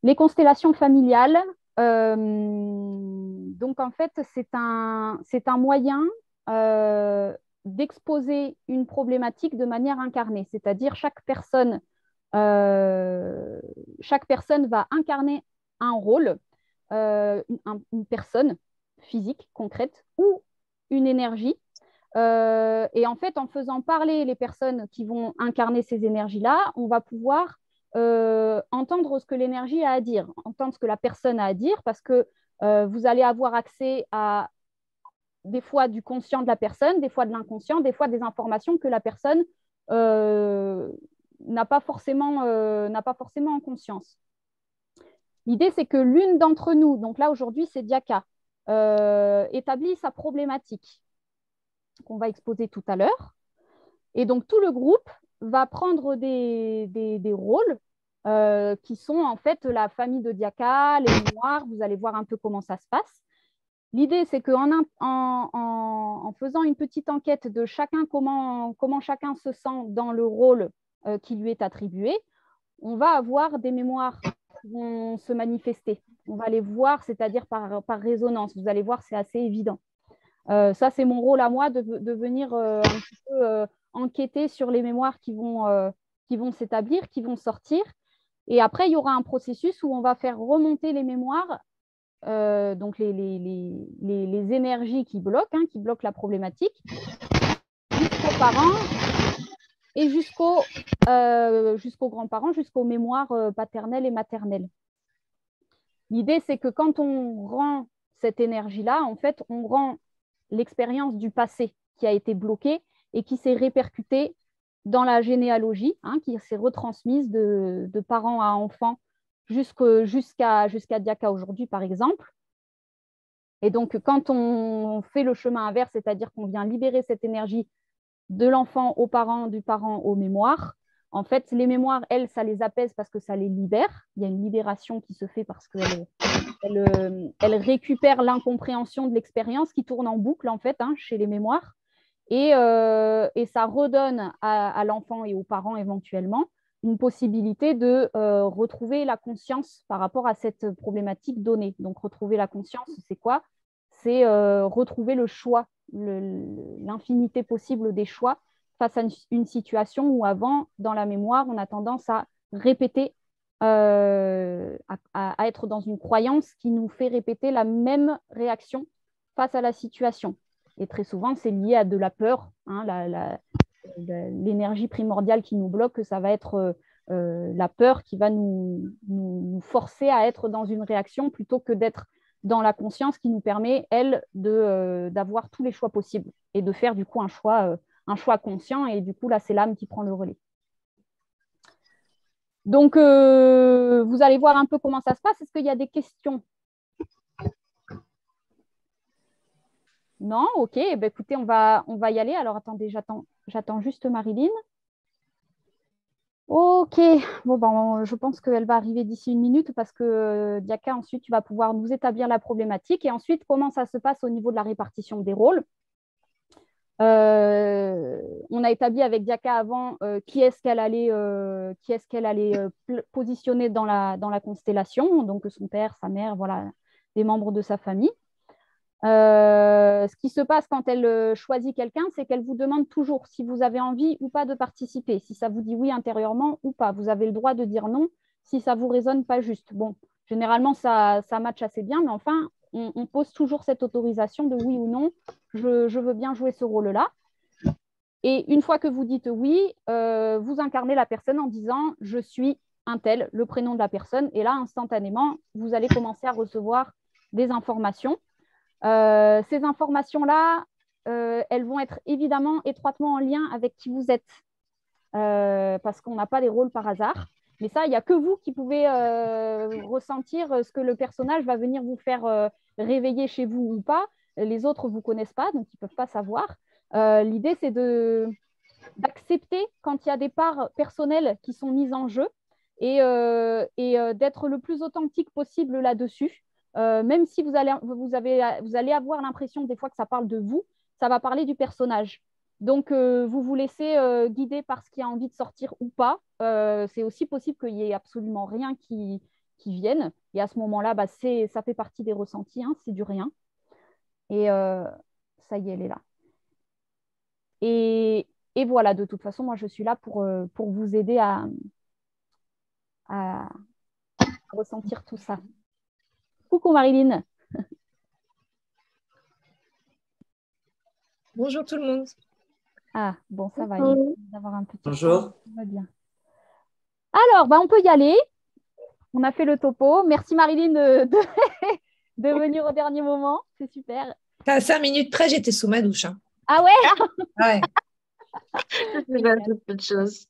Les constellations familiales, donc en fait, c'est un moyen euh, d'exposer une problématique de manière incarnée, c'est-à-dire euh, chaque personne va incarner un rôle, une personne physique, concrète, ou une énergie. Et en fait, en faisant parler les personnes qui vont incarner ces énergies-là, on va pouvoir entendre ce que l'énergie a à dire, entendre ce que la personne a à dire, parce que vous allez avoir accès à des fois du conscient de la personne, des fois de l'inconscient, des fois des informations que la personne euh, n'a pas forcément en conscience. L'idée, c'est que l'une d'entre nous, donc là aujourd'hui c'est Diaka, établit sa problématique qu'on va exposer tout à l'heure. Et donc, tout le groupe va prendre des rôles qui sont en fait la famille de Diaka, les mémoires. Vous allez voir un peu comment ça se passe. L'idée, c'est qu'en faisant une petite enquête de chacun, comment chacun se sent dans le rôle qui lui est attribué, on va avoir des mémoires qui vont se manifester. On va les voir, c'est-à-dire par résonance. Vous allez voir, c'est assez évident. Ça, c'est mon rôle à moi de venir un petit peu enquêter sur les mémoires qui vont s'établir, qui vont sortir. Et après, il y aura un processus où on va faire remonter les mémoires, donc les énergies qui bloquent la problématique, jusqu'aux parents et jusqu'aux grands-parents, jusqu'aux mémoires paternelles et maternelles. L'idée, c'est que quand on rend cette énergie-là, en fait, on rend l'expérience du passé qui a été bloquée et qui s'est répercutée dans la généalogie, hein, qui s'est retransmise de parents à enfants jusqu'à Diaka aujourd'hui, par exemple. Et donc, quand on fait le chemin inverse, c'est-à-dire qu'on vient libérer cette énergie de l'enfant aux parents, du parent aux mémoires, en fait, les mémoires, elles, ça les apaise parce que ça les libère. Il y a une libération qui se fait parce qu'elle récupère l'incompréhension de l'expérience qui tourne en boucle, en fait, hein, chez les mémoires. Et ça redonne à l'enfant et aux parents éventuellement une possibilité de retrouver la conscience par rapport à cette problématique donnée. Donc, retrouver la conscience, c'est quoi? C'est retrouver le choix, l'infinité possible des choix face à une situation où avant, dans la mémoire, on a tendance à répéter, à être dans une croyance qui nous fait répéter la même réaction face à la situation. Et très souvent, c'est lié à de la peur, hein, l'énergie primordiale qui nous bloque, ça va être la peur qui va nous forcer à être dans une réaction plutôt que d'être dans la conscience qui nous permet, elle, d'avoir tous les choix possibles et de faire du coup un choix conscient. Et du coup, là, c'est l'âme qui prend le relais. Donc, vous allez voir un peu comment ça se passe. Est-ce qu'il y a des questions? Non? Ok. Eh bien, écoutez, on va y aller. Alors, attendez, j'attends juste Marilyn. Ok, bon, ben, je pense qu'elle va arriver d'ici une minute parce que Diaka, ensuite, tu vas pouvoir nous établir la problématique et ensuite, comment ça se passe au niveau de la répartition des rôles. On a établi avec Diaka avant qui est-ce qu'elle allait positionner dans la constellation, donc son père, sa mère, voilà, des membres de sa famille. Ce qui se passe quand elle choisit quelqu'un, c'est qu'elle vous demande toujours si vous avez envie ou pas de participer, si ça vous dit oui intérieurement ou pas. Vous avez le droit de dire non si ça vous résonne pas juste. Bon, généralement, ça matche assez bien, mais enfin, on pose toujours cette autorisation de oui ou non, je veux bien jouer ce rôle-là. Et une fois que vous dites oui, vous incarnez la personne en disant je suis un tel, le prénom de la personne. Et là, instantanément, vous allez commencer à recevoir des informations. Ces informations-là, elles vont être évidemment étroitement en lien avec qui vous êtes, parce qu'on n'a pas des rôles par hasard. Mais ça, il n'y a que vous qui pouvez ressentir ce que le personnage va venir vous faire réveiller chez vous ou pas. Les autres ne vous connaissent pas, donc ils ne peuvent pas savoir. L'idée, c'est d'accepter quand il y a des parts personnelles qui sont mises en jeu et d'être le plus authentique possible là-dessus. Même si vous allez avoir l'impression des fois que ça parle de vous, ça va parler du personnage. Donc, vous vous laissez guider par ce qui a envie de sortir ou pas. C'est aussi possible qu'il n'y ait absolument rien qui viennent. Et à ce moment-là, bah, ça fait partie des ressentis, hein, c'est du rien. Et ça y est, elle est là. Et voilà, de toute façon, moi, je suis là pour vous aider à ressentir tout ça. Coucou Marilyn. Bonjour tout le monde. Ah, bon, ça va, il y a d'avoir un petit Bonjour. temps, tout va bien. Alors, bah, on peut y aller. On a fait le topo. Merci Marilyn de venir au dernier moment. C'est super. À 5 minutes près, j'étais sous ma douche. Hein. Ah ouais? Ouais. C'est pas toute chose.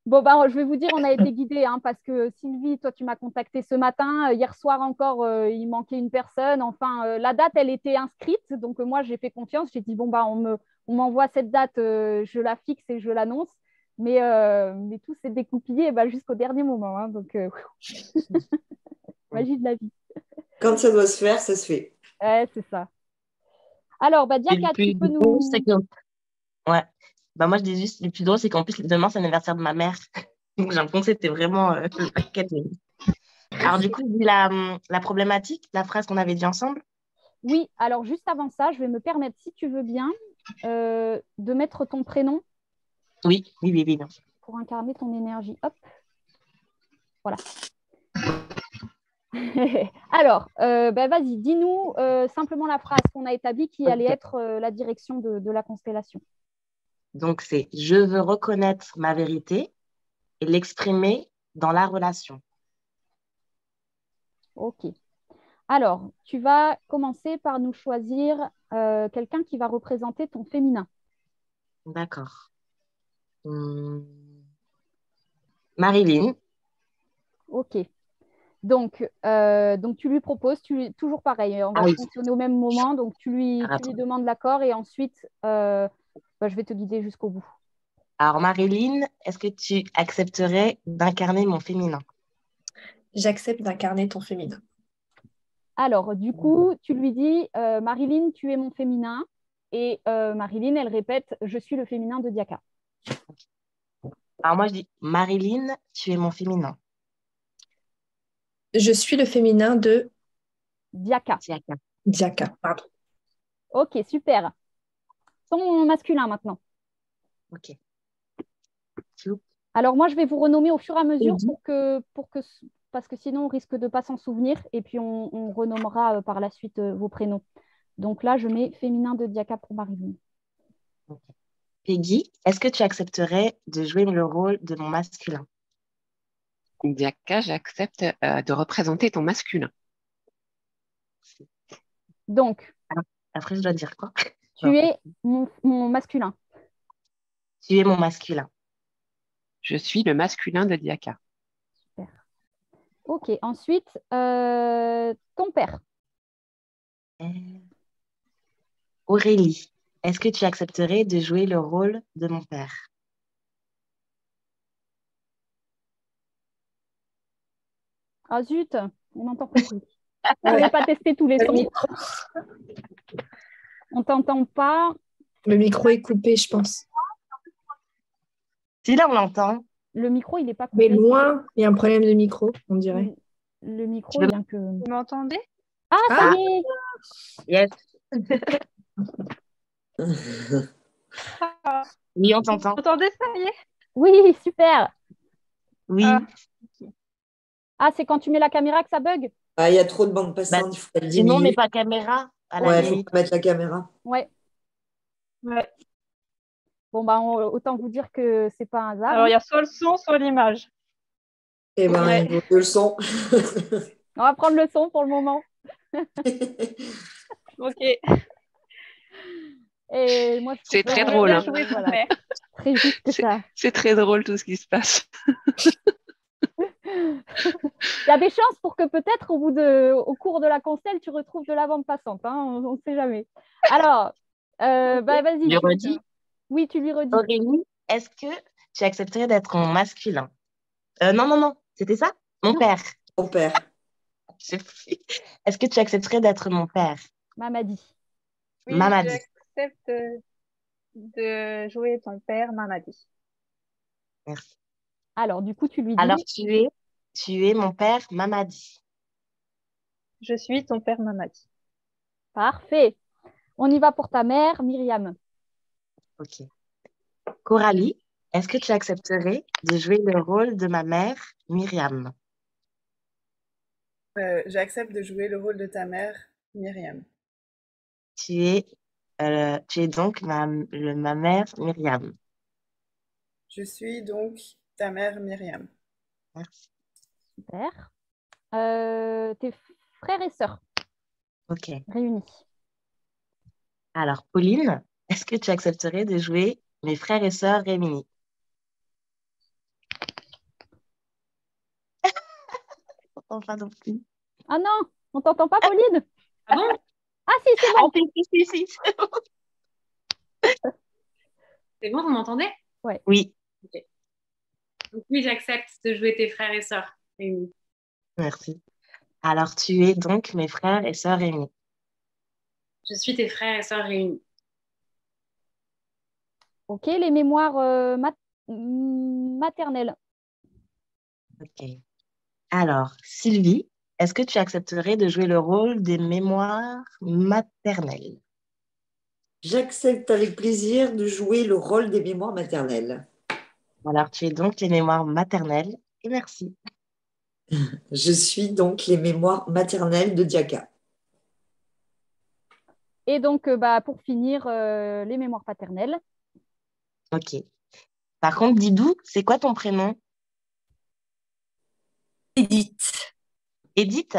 Bon, bah, je vais vous dire, on a été guidés hein, parce que Sylvie, toi, tu m'as contacté ce matin. Hier soir encore, il manquait une personne. Enfin, la date, elle était inscrite. Donc, moi, j'ai fait confiance. J'ai dit, bon, bah, on m'envoie cette date, je la fixe et je l'annonce. Mais tout s'est découpillé bah, jusqu'au dernier moment. Hein, donc, magie de la vie. Quand ça doit se faire, ça se fait. Ouais, c'est ça. Alors, bah, Et Diaka, le plus tu peux drôle, nous... c'est que... Ouais. Bah, moi, je dis juste, le plus drôle, c'est qu'en plus, demain, c'est l'anniversaire de ma mère. Donc, j'ai l'impression que c'était vraiment le paquet. Alors, du coup, je dis la problématique, la phrase qu'on avait dit ensemble. Oui, alors juste avant ça, je vais me permettre, si tu veux bien, de mettre ton prénom Oui, bien sûr. pour incarner ton énergie. Hop, voilà. Alors, bah, vas-y, dis-nous simplement la phrase qu'on a établie qui allait être la direction de la constellation. Donc, c'est « Je veux reconnaître ma vérité et l'exprimer dans la relation ». Ok. Alors, tu vas commencer par nous choisir quelqu'un qui va représenter ton féminin. D'accord. Marilyn. Ok. Donc, tu lui proposes, toujours pareil, on va Ah oui. fonctionner au même moment, donc tu lui Attends. demandes l'accord et ensuite, bah, je vais te guider jusqu'au bout. Alors, Marilyn, est-ce que tu accepterais d'incarner mon féminin? J'accepte d'incarner ton féminin. Alors, du coup, tu lui dis, Marilyn, tu es mon féminin, et Marilyn, elle répète, je suis le féminin de Diaka. Alors, moi, je dis, Marilyn, tu es mon féminin. Je suis le féminin de Diaka. Diaka. Pardon. Ok, super. Ton masculin maintenant. Ok. Alors, moi, je vais vous renommer au fur et à mesure parce que sinon, on risque de ne pas s'en souvenir et puis on renommera par la suite vos prénoms. Donc là, je mets féminin de Diaka pour Marilyn. Okay. Peggy, est-ce que tu accepterais de jouer le rôle de mon masculin? Diaka, j'accepte de représenter ton masculin. Donc, après, je dois dire quoi? Tu es mon masculin. Tu es mon masculin. Je suis le masculin de Diaka. Super. Ok, ensuite, ton père. Aurélie, est-ce que tu accepterais de jouer le rôle de mon père? Ah zut, on n'entend pas. On n'avait pas testé tous les sons. On t'entend pas. Le micro est coupé, je pense. Si, là, on l'entend. Le micro, il n'est pas coupé. Mais loin, il y a un problème de micro, on dirait. Le micro, il y a que... Vous m'entendez? Ah, ça y est. Yes. Oui, on t'entend. Vous m'entendez, ça y est? Oui, super. Oui. Ah, c'est quand tu mets la caméra que ça bug? Ah, il y a trop de bandes passantes, Bah, il faut la sinon, on diminuer. met pas caméra à la Ouais, il faut limite. mettre la caméra. Ouais. Ouais. Bon, bah, autant vous dire que c'est pas un hasard. Alors, il y a soit le son, soit l'image. Eh ben, Ouais. il vaut mieux le son. On va prendre le son pour le moment. Ok. Et moi, C'est très Donc, drôle. je vais Hein. jouer ton Voilà. père. Très juste que ça. C'est très drôle tout ce qui se passe. Il y a des chances pour que peut-être au cours de la constelle, tu retrouves de la bande passante. Hein, on ne sait jamais. Alors, bah, vas-y. Tu lui redis? Oui, tu lui redis. Aurélie, est-ce que tu accepterais d'être mon masculin? Non. C'était ça? Mon père. Mon père. Est-ce que tu accepterais d'être mon père? Mamadi. Oui, Mamadi. j'accepte de jouer ton père, Mamadi. Merci. Alors, du coup, tu lui dis... Alors, tu es Tu es mon père, Mamadi. Je suis ton père Mamadi. Parfait. On y va pour ta mère, Myriam. Ok. Coralie, est-ce que tu accepterais de jouer le rôle de ma mère, Myriam? J'accepte de jouer le rôle de ta mère, Myriam. Tu es donc ma mère, Myriam. Je suis donc ta mère, Myriam. Merci. Super. Tes frères et sœurs Ok. réunis. Alors, Pauline, est-ce que tu accepterais de jouer mes frères et sœurs réunis? Enfin, non plus. Ah non, on t'entend pas, Pauline? Ah bon? Ah si, c'est bon. Si. C'est bon, vous m'entendez? Oui, Donc oui, j'accepte de jouer tes frères et sœurs réunis. merci. Alors, tu es donc mes frères et sœurs réunis. Je suis tes frères et sœurs réunis. Ok, les mémoires maternelles. Ok. Alors, Sylvie, est-ce que tu accepterais de jouer le rôle des mémoires maternelles? J'accepte avec plaisir de jouer le rôle des mémoires maternelles. Alors, tu es donc les mémoires maternelles et merci. Je suis donc les mémoires maternelles de Diaka. Et donc, pour finir, les mémoires paternelles. Ok. Par contre, Didou, c'est quoi ton prénom? Edith. Edith?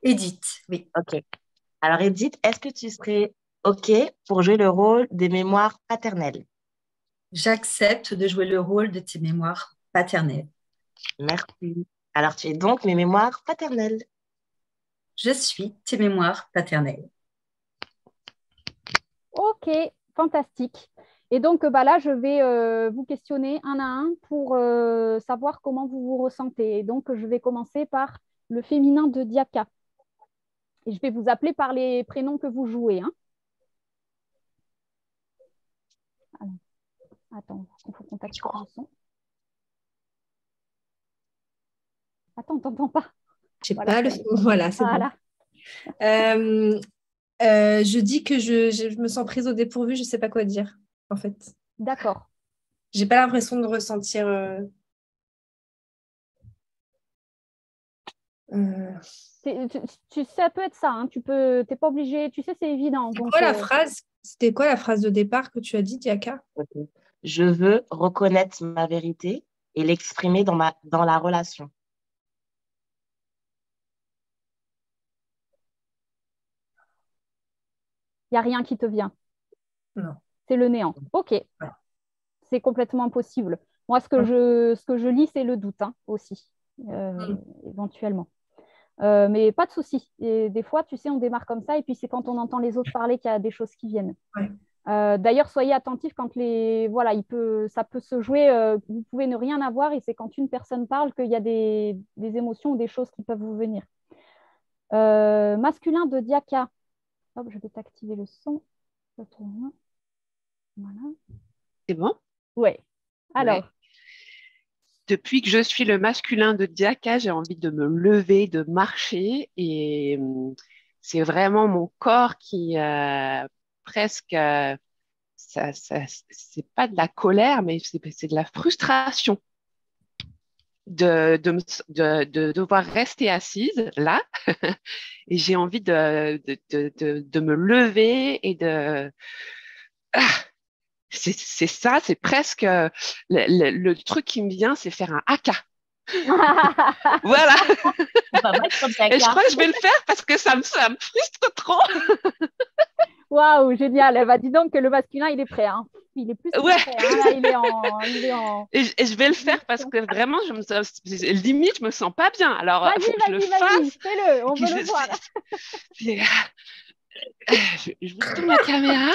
Edith, oui. Ok. Alors, Edith, est-ce que tu serais ok pour jouer le rôle des mémoires paternelles? J'accepte de jouer le rôle de tes mémoires paternelles. Merci. Alors, tu es donc mes mémoires paternelles. Je suis tes mémoires paternelles. Ok, fantastique. Et donc, là, je vais vous questionner un à un pour savoir comment vous vous ressentez. Et donc, je vais commencer par le féminin de Diaka. Et je vais vous appeler par les prénoms que vous jouez. Hein. Alors, attends, il faut contacter le son. Attends, on t'entend pas. J'ai Voilà, pas le. Voilà, c'est voilà. bon. Je dis que je me sens prise au dépourvu, je sais pas quoi dire, en fait. D'accord. J'ai pas l'impression de ressentir. Ça peut être ça. Hein. T'es pas obligé. Tu sais, c'est évident. Donc, C'était quoi la phrase de départ que tu as dit, Diaka? Ok. Je veux reconnaître ma vérité et l'exprimer dans la relation. il n'y a rien qui te vient. Non. C'est le néant. Ok. Ouais. C'est complètement impossible. Moi, ce que je lis, c'est le doute hein, aussi, éventuellement. Mais pas de souci. Et des fois, tu sais, on démarre comme ça, et puis c'est quand on entend les autres parler qu'il y a des choses qui viennent. Ouais. D'ailleurs, soyez attentifs quand ça peut se jouer. Vous pouvez ne rien avoir, et c'est quand une personne parle qu'il y a des émotions ou des choses qui peuvent vous venir. Masculin de Diaka. Hop, je vais t'activer le son. Voilà. C'est bon? Ouais. Alors. Ouais. Depuis que je suis le masculin de Diaka, j'ai envie de me lever, de marcher, et c'est vraiment mon corps qui presque, c'est pas de la colère, mais c'est de la frustration de devoir rester assise là, et j'ai envie de me lever et de c'est ça, c'est presque le truc qui me vient, c'est faire un haka. Voilà. Et je crois que je vais le faire parce que ça me frustre trop. Waouh, génial. Elle va dire donc que le masculin, il est prêt. Hein. Il est plus que prêt. Hein. Là, il est en... Et je vais le faire parce que vraiment, limite, je me sens pas bien. Alors, faut que je le fasse. Fais-le, on veut le voir. Je vous tourne la caméra.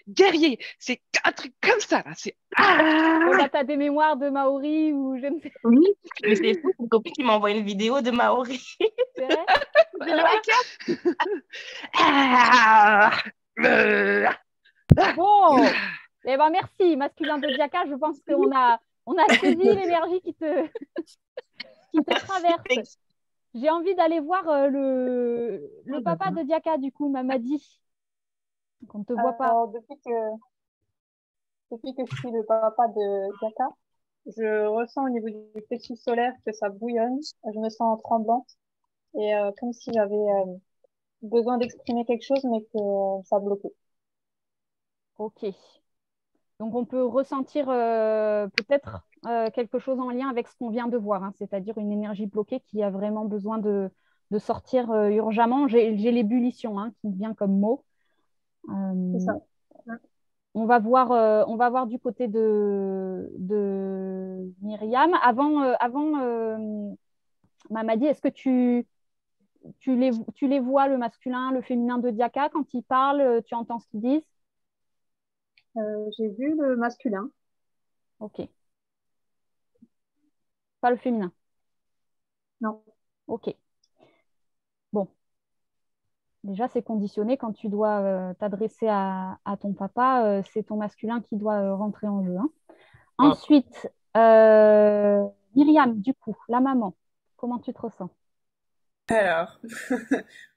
Guerrier, c'est un truc comme ça. Là. Là, tu as des mémoires de Maori ou je ne sais pas. Oui, mais c'est fou, une copine qui m'envoie une vidéo de Maori. C'est vrai? C'est le Bon, Eh ben, merci, masculin de Diaka. Je pense on a saisi l'énergie qui te traverse. J'ai envie d'aller voir le papa de Diaka, du coup, Mamadi. Qu'on ne te voit pas. Alors, depuis que je suis le papa de Diaka, je ressens au niveau du plexus solaire que ça bouillonne. Je me sens tremblante et comme si j'avais besoin d'exprimer quelque chose, mais que ça bloquait. Ok. Donc, on peut ressentir peut-être quelque chose en lien avec ce qu'on vient de voir, hein, c'est-à-dire une énergie bloquée qui a vraiment besoin de sortir urgemment. J'ai l'ébullition hein, qui me vient comme mot. C'est ça. On va voir du côté de Myriam. Avant Mamadi, est-ce que tu les vois, le masculin, le féminin de Diaka, quand ils parlent, tu entends ce qu'ils disent? J'ai vu le masculin. Ok. Pas le féminin? Non. Ok. Bon. Déjà, c'est conditionné quand tu dois t'adresser à ton papa, c'est ton masculin qui doit rentrer en jeu. Hein. Ensuite, Myriam, du coup, la maman, comment tu te ressens? Alors,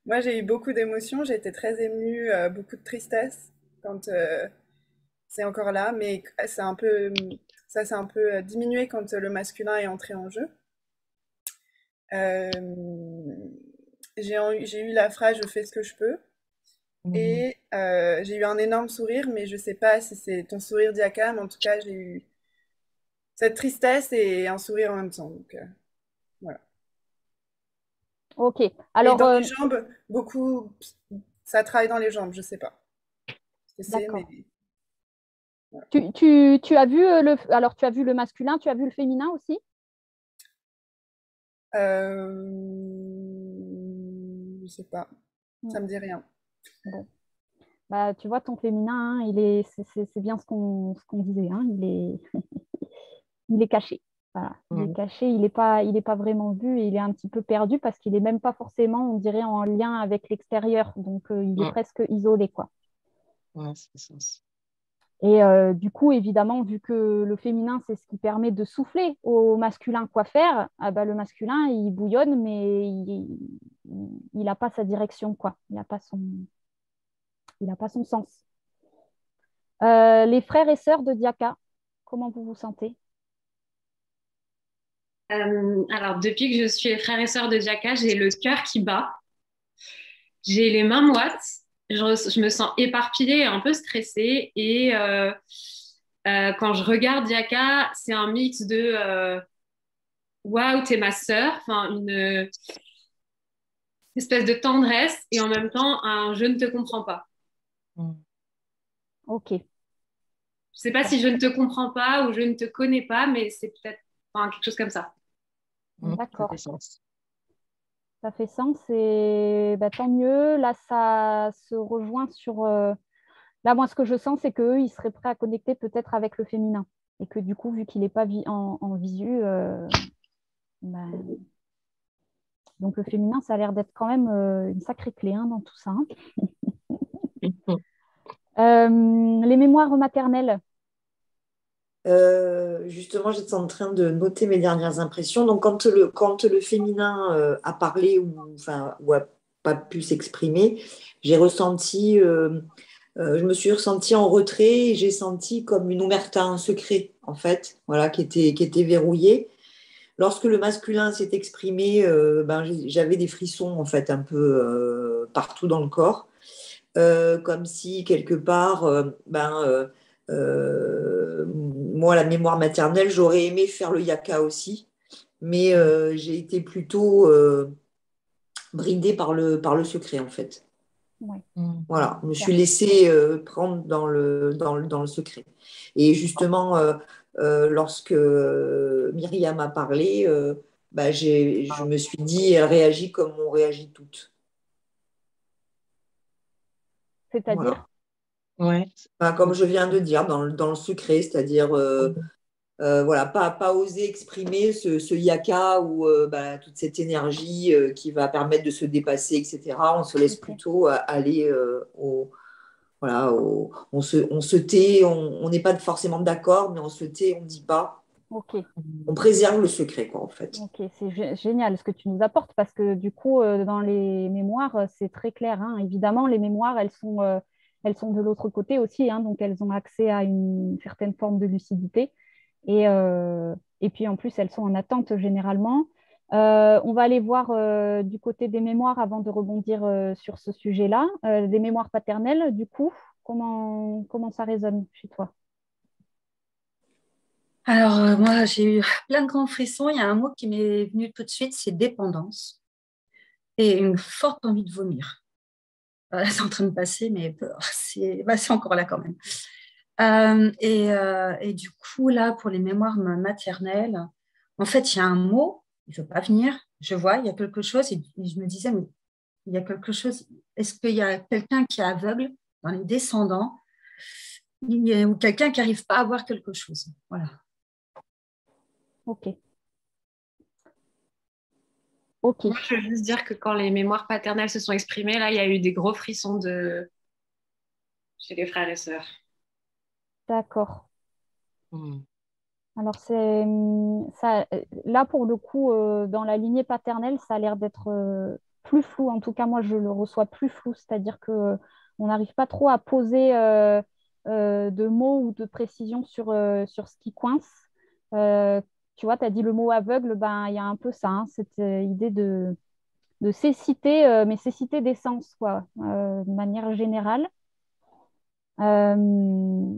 moi j'ai eu beaucoup d'émotions, j'ai été très émue, beaucoup de tristesse quand c'est encore là, mais ça s'est un peu diminué quand le masculin est entré en jeu. J'ai eu la phrase je fais ce que je peux et j'ai eu un énorme sourire, mais je sais pas si c'est ton sourire Diaka, mais en tout cas j'ai eu cette tristesse et un sourire en même temps. Donc, voilà. Ok. Et Alors, dans les jambes, beaucoup, ça travaille dans les jambes, je sais pas ce que c'est, d'accord. mais voilà. Tu as vu alors tu as vu le masculin, tu as vu le féminin aussi? Je sais pas, ça me dit rien. Bon. Bah, tu vois, ton féminin, hein, c'est bien ce qu'on disait, hein, il est caché. Voilà. Il est caché, il est pas vraiment vu et il est un petit peu perdu parce qu'il n'est même pas forcément, on dirait, en lien avec l'extérieur. Donc, il est presque isolé, quoi. Ouais, c'est ça. Et du coup, évidemment, vu que le féminin, c'est ce qui permet de souffler au masculin quoi faire, ah bah, le masculin, il bouillonne, mais il n'a pas sa direction, quoi. Il n'a pas son sens. Les frères et sœurs de Diaka, comment vous vous sentez? Alors, depuis que je suis frère et sœur de Diaka, j'ai le cœur qui bat, j'ai les mains moites, je me sens éparpillée et un peu stressée. Et quand je regarde Diaka, c'est un mix de waouh, t'es ma sœur, enfin une espèce de tendresse et en même temps un je ne te comprends pas. Ok. Je sais pas si je ne te comprends pas ou je ne te connais pas, mais c'est peut-être quelque chose comme ça. D'accord. Ça fait sens. Ça fait sens et bah, tant mieux. Là, ça se rejoint sur. Là, moi, ce que je sens, c'est qu'eux, ils seraient prêts à connecter peut-être avec le féminin. Et que du coup, vu qu'il n'est pas en visu, bah, donc le féminin, ça a l'air d'être quand même une sacrée clé hein, dans tout ça. Hein. Les mémoires maternelles. Justement, j'étais en train de noter mes dernières impressions. Donc, quand le féminin a parlé ou a pas pu s'exprimer, j'ai ressenti, je me suis ressentie en retrait et j'ai senti comme une omerta, un secret, en fait, voilà, qui était verrouillé. Lorsque le masculin s'est exprimé, j'avais des frissons, en fait, un peu partout dans le corps. Comme si quelque part, moi, la mémoire maternelle, j'aurais aimé faire le yaka aussi, mais j'ai été plutôt bridée par le secret, en fait. Ouais. Voilà, je me suis laissée prendre dans le secret. Et justement, lorsque Myriam a parlé, je me suis dit, elle réagit comme on réagit toutes. C'est-à-dire? Voilà. Ouais. Comme je viens de dire, dans le secret, c'est-à-dire voilà, pas oser exprimer ce yaka ou toute cette énergie qui va permettre de se dépasser, etc. On se laisse plutôt aller voilà, on se tait, on n'est pas forcément d'accord, mais on se tait, on ne dit pas. Ok, On préserve le secret, quoi, en fait. ok, c'est génial ce que tu nous apportes parce que du coup, dans les mémoires, c'est très clair, hein. Évidemment, les mémoires, elles sont de l'autre côté aussi, hein, donc elles ont accès à une certaine forme de lucidité. Et puis en plus, elles sont en attente généralement. On va aller voir du côté des mémoires avant de rebondir sur ce sujet-là. Des mémoires paternelles, du coup, comment ça résonne chez toi? Alors, moi, j'ai eu plein de grands frissons. Il y a un mot qui m'est venu tout de suite, c'est dépendance. Et une forte envie de vomir. Voilà, c'est en train de passer, mais c'est encore là quand même. Et du coup, là, pour les mémoires maternelles, en fait, il y a un mot, il ne veut pas venir. Je vois, il y a quelque chose, et je me disais, mais il y a quelque chose. Est-ce qu'il y a quelqu'un qui est aveugle dans les descendants ou quelqu'un qui n'arrive pas à voir quelque chose? Voilà. Ok. Ok. Moi, je veux juste dire que quand les mémoires paternelles se sont exprimées, là, il y a eu des gros frissons chez les frères et sœurs. D'accord. Hmm. Alors, ça, là, pour le coup, dans la lignée paternelle, ça a l'air d'être plus flou. En tout cas, moi, je le reçois plus flou, c'est-à-dire que on n'arrive pas trop à poser de mots ou de précision sur ce qui coince. Euh, Tu vois, tu as dit le mot aveugle, ben, il y a un peu ça, hein, cette idée de cécité, mais cécité d'essence, quoi, de manière générale. Euh,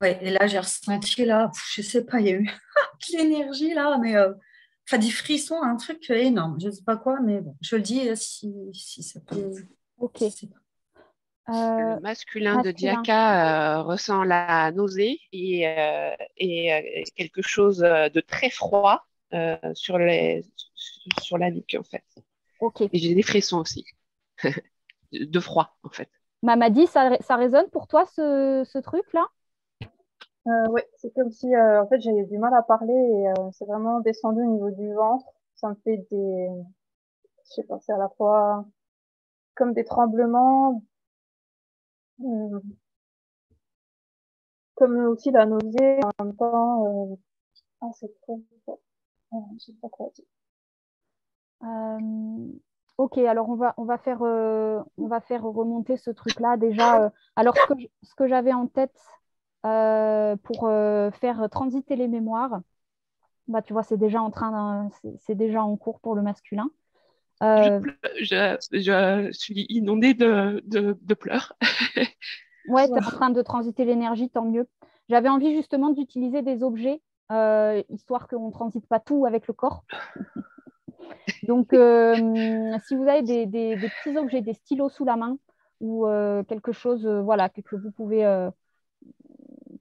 Ouais, et là, j'ai ressenti, là, je sais pas, il y a eu de l'énergie, là, mais enfin, des frissons, un truc énorme. Je ne sais pas quoi, mais bon, je le dis si ça peut. ok. Je sais pas. Le masculin de Masculin. Diaka ressent la nausée et quelque chose de très froid sur la nuque, en fait. Ok. Et j'ai des frissons aussi, de froid, en fait. Mamadi, ça résonne pour toi ce truc-là? Oui, c'est comme si en fait j'avais du mal à parler et c'est vraiment descendu au niveau du ventre. Ça me fait je sais pas, c'est à la fois comme des tremblements, euh, comme aussi la nausée en même temps. Ah, c'est trop. Je sais pas quoi dire. Ok, alors on va faire remonter ce truc-là déjà. Alors ce que j'avais en tête pour faire transiter les mémoires, bah, tu vois, c'est déjà c'est déjà en cours pour le masculin. Euh, Je suis inondée de pleurs. ouais, tu es en train de transiter l'énergie, tant mieux. J'avais envie justement d'utiliser des objets, histoire qu'on ne transite pas tout avec le corps. Donc, si vous avez des petits objets, des stylos sous la main ou quelque chose voilà, que vous pouvez,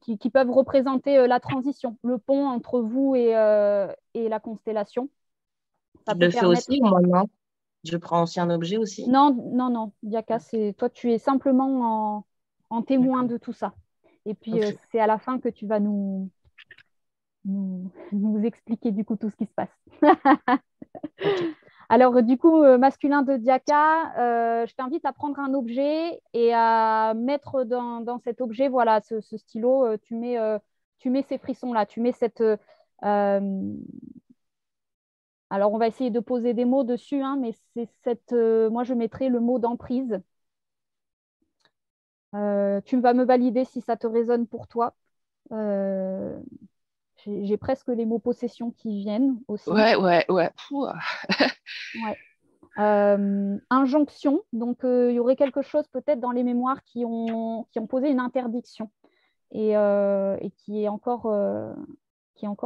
qui peuvent représenter la transition, le pont entre vous et la constellation, ça Je peut le fais permettre. aussi, moi, non? Je prends aussi un objet aussi. Non, non, non, Diaka, toi, tu es simplement en témoin D'accord. de tout ça. Et puis, Ok. c'est à la fin que tu vas nous expliquer du coup tout ce qui se passe. Ok. Alors, du coup, masculin de Diaka, je t'invite à prendre un objet et à mettre dans cet objet, voilà, ce stylo, tu mets ces frissons-là, tu mets cette. Alors, on va essayer de poser des mots dessus, hein, mais c'est cette. Moi, je mettrai le mot d'emprise. Tu vas me valider si ça te résonne pour toi. Euh, j'ai presque les mots possession qui viennent aussi. Ouais. Pouh. Ouais. Injonction, donc il y aurait quelque chose peut-être dans les mémoires qui ont posé une interdiction et qui est encore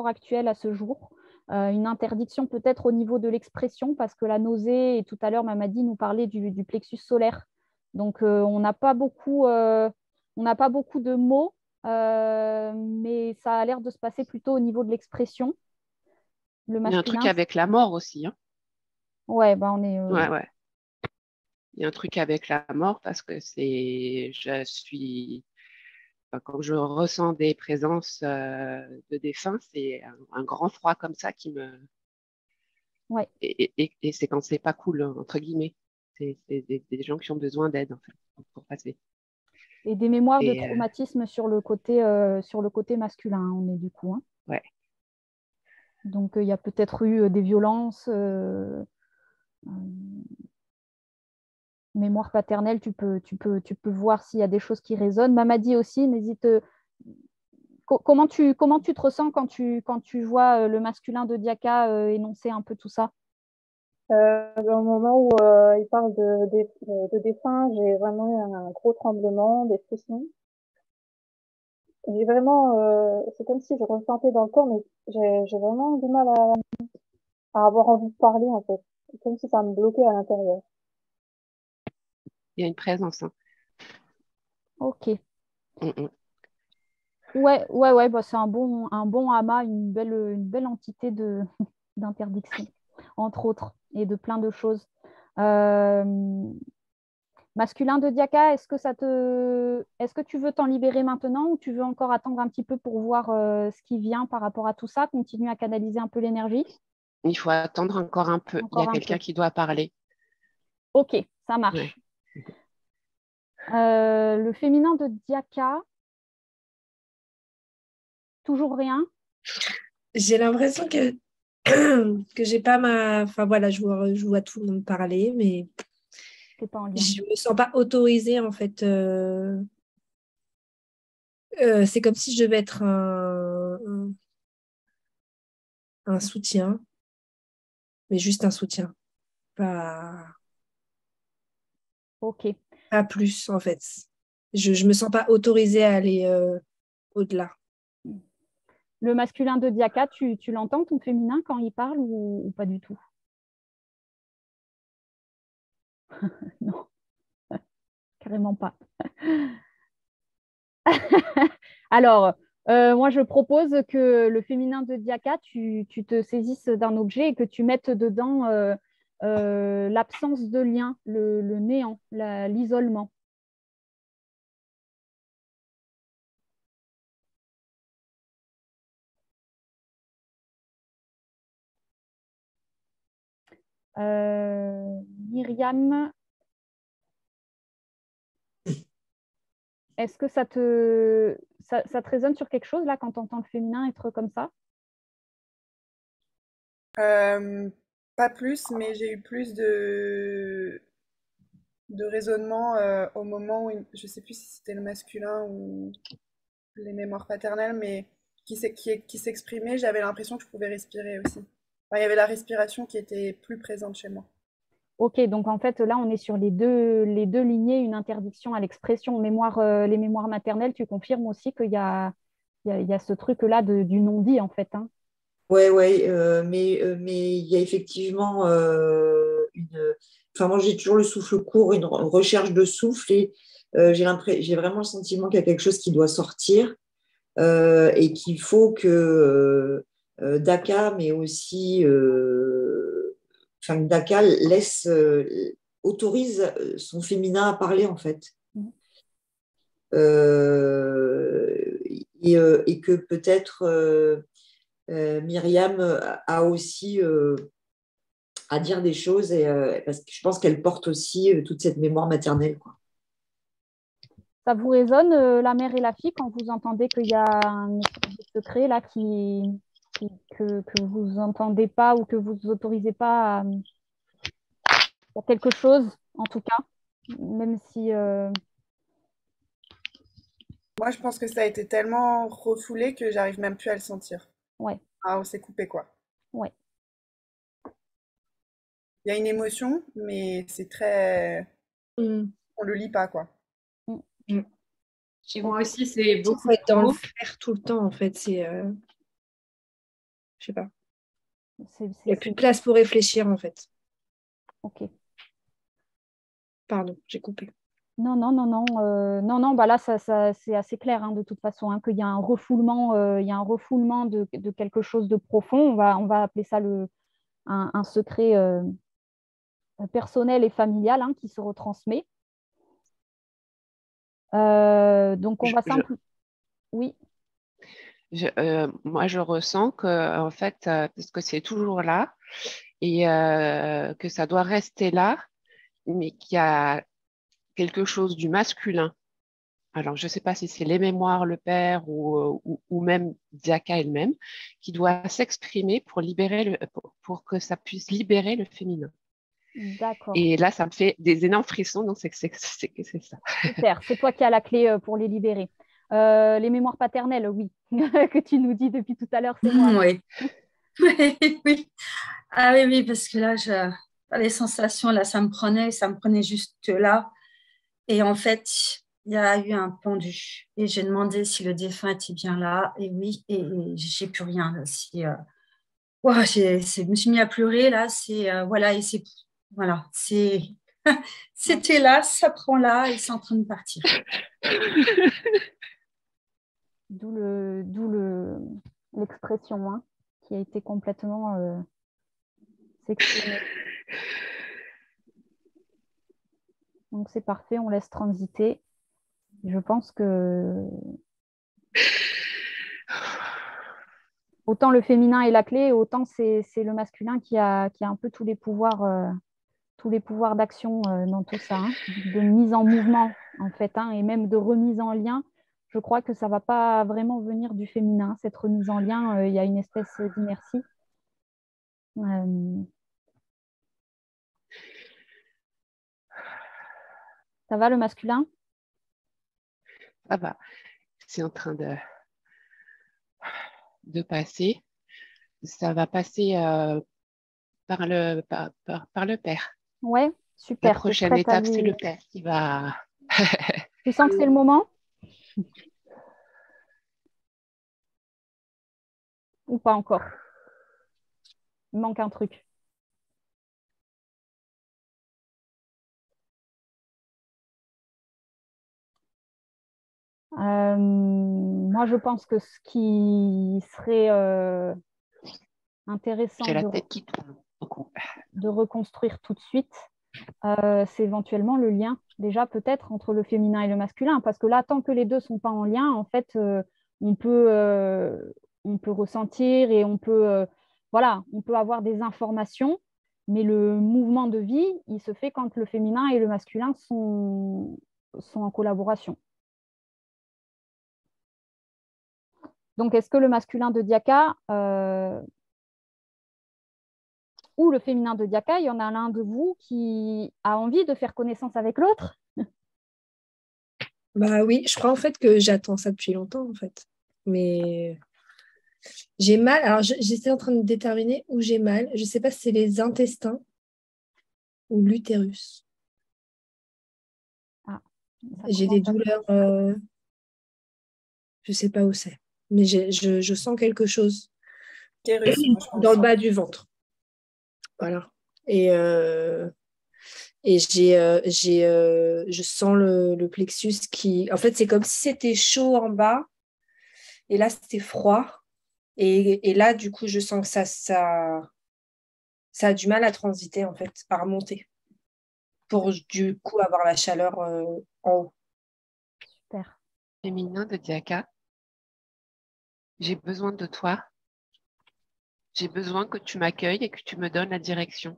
actuelle à ce jour. Une interdiction peut-être au niveau de l'expression, parce que la nausée, et tout à l'heure Mamadi nous parlait du plexus solaire. Donc on n'a pas beaucoup de mots, mais ça a l'air de se passer plutôt au niveau de l'expression. Le Il y a un truc masculin, avec la mort aussi, hein. ouais, bah on est. Ouais. Il y a un truc avec la mort parce que quand je ressens des présences de défunts, c'est un grand froid comme ça qui me. Ouais. Et c'est quand c'est pas cool, hein, entre guillemets. C'est des gens qui ont besoin d'aide, en fait, pour passer. Et des mémoires de Et, traumatisme sur le côté masculin, hein, on est du coup. Hein. ouais. Donc, il y a peut-être eu des violences, mémoire paternelle, tu peux voir s'il y a des choses qui résonnent. Mamadi aussi, n'hésite. Comment tu te ressens quand tu vois le masculin de Diaka énoncer un peu tout ça? Au moment où il parle de défunt, j'ai vraiment eu un gros tremblement, des frissons. J'ai vraiment, c'est comme si je ressentais dans le corps, mais j'ai vraiment du mal à avoir envie de parler, en fait. C'est comme si ça me bloquait à l'intérieur. Il y a une présence. Hein. Ok. Mm. Ouais, bah, c'est un bon amas, une belle entité d'interdiction, entre autres, et de plein de choses. Masculin de Diaka, est-ce que tu veux t'en libérer maintenant ou tu veux encore attendre un petit peu pour voir ce qui vient par rapport à tout ça, continuer à canaliser un peu l'énergie? Il faut attendre encore un peu. Il y a quelqu'un qui doit parler. Ok, ça marche. Ouais. Le féminin de Diaka, toujours rien? J'ai l'impression que que j'ai pas ma... Enfin voilà, je vois tout le monde parler, mais C'est pas en lien. je me sens pas autorisée en fait. C'est comme si je devais être un soutien, mais juste un soutien, pas, Ok. pas plus en fait. Je me sens pas autorisée à aller au-delà. Le masculin de Diaka, tu l'entends, ton féminin, quand il parle ou pas du tout? Non, carrément pas. Alors, moi, je propose que le féminin de Diaka, tu te saisisses d'un objet et que tu mettes dedans l'absence de lien, le néant, l'isolement. Myriam, est-ce que ça te résonne sur quelque chose là quand tu entends le féminin être comme ça? Pas plus, mais j'ai eu plus de raisonnement au moment où, je sais plus si c'était le masculin ou les mémoires paternelles, mais qui s'exprimait, j'avais l'impression que je pouvais respirer aussi. Enfin, il y avait la respiration qui était plus présente chez moi. Ok, donc en fait, là, on est sur les deux lignées, une interdiction à l'expression. Les mémoires maternelles, tu confirmes aussi qu'il y a ce truc-là du non-dit, en fait. Hein. Ouais, mais il y a effectivement une. Enfin, moi, j'ai toujours le souffle court, une recherche de souffle et j'ai vraiment le sentiment qu'il y a quelque chose qui doit sortir et qu'il faut que Daka, mais aussi enfin, Daka autorise son féminin à parler, en fait. Euh, et que peut-être Myriam a aussi à dire des choses parce que je pense qu'elle porte aussi toute cette mémoire maternelle, quoi. Ça vous résonne, la mère et la fille, quand vous entendez qu'il y a un espèce de secret là que vous entendez pas ou que vous autorisez pas à quelque chose, en tout cas, même si... Moi, je pense que ça a été tellement refoulé que j'arrive même plus à le sentir. Ouais, Ah, on s'est coupé, quoi. ouais. Il y a une émotion, mais c'est très... On le lit pas, quoi. Chez moi aussi, c'est Il beaucoup faut être dans le trop. faire tout le temps, en fait. C'est... Je sais pas. Il n'y a plus de place pour réfléchir, en fait. Ok. Pardon, j'ai coupé. Non, bah là, c'est assez clair hein, de toute façon, hein, qu'il y a un refoulement, de quelque chose de profond. On va appeler ça un secret personnel et familial hein, qui se retransmet. Donc, on va simplement... Oui. Moi, je ressens que, en fait, parce que c'est toujours là et que ça doit rester là, mais qu'il y a quelque chose du masculin alors je ne sais pas si c'est les mémoires, le père ou même Diaka elle-même, qui doit s'exprimer pour que ça puisse libérer le féminin. D'accord. Et là, ça me fait des énormes frissons, donc c'est ça. Super, c'est toi qui as la clé pour les libérer. Les mémoires paternelles, oui, que tu nous dis depuis tout à l'heure, c'est moi. Oui. Oui. Ah oui, oui, parce que là, les sensations, là, ça me prenait juste là. Et en fait, il y a eu un pendu. Et j'ai demandé si le défunt était bien là. Et oui, et j'ai plus rien. Là. Ouah, je me suis mis à pleurer, là. Voilà, et voilà, c'était là, ça prend là, et c'est en train de partir. D'où l'expression hein, qui a été complètement s'exprimer. Donc c'est parfait, on laisse transiter. Je pense que autant le féminin est la clé, autant c'est le masculin qui a un peu tous les pouvoirs d'action dans tout ça, hein, de mise en mouvement en fait, hein, et même de remise en lien. Je crois que ça ne va pas vraiment venir du féminin, cette remise en lien. Il y a une espèce d'inertie. Ça va le masculin? Ça va. C'est en train de passer. Ça va passer par le père. Ouais, super. La prochaine étape, c'est le père qui va. Tu sens que c'est le moment? Ou pas encore? Il manque un truc. Moi, je pense que ce qui serait intéressant J'ai la tête qui tourne beaucoup. De reconstruire tout de suite, c'est éventuellement le lien, déjà peut-être entre le féminin et le masculin, parce que là, tant que les deux ne sont pas en lien, en fait, on peut ressentir et voilà, on peut avoir des informations, mais le mouvement de vie, il se fait quand le féminin et le masculin sont en collaboration. Donc, est-ce que le masculin de Diaka ou le féminin de Diaka, il y en a l'un de vous qui a envie de faire connaissance avec l'autre? Bah oui, je crois en fait que j'attends ça depuis longtemps en fait. Mais j'ai mal. Alors j'étais en train de déterminer où j'ai mal. Je ne sais pas si c'est les intestins ou l'utérus. Ah, j'ai des douleurs. Je ne sais pas où c'est. Mais je sens quelque chose dans le bas du ventre. Voilà. Et je sens le plexus qui... En fait, c'est comme si c'était chaud en bas. Et là, c'était froid. Et là, du coup, je sens que ça a du mal à transiter, en fait, à remonter. Pour, du coup, avoir la chaleur en haut. Super. Féminin de Diaka, j'ai besoin de toi. J'ai besoin que tu m'accueilles et que tu me donnes la direction.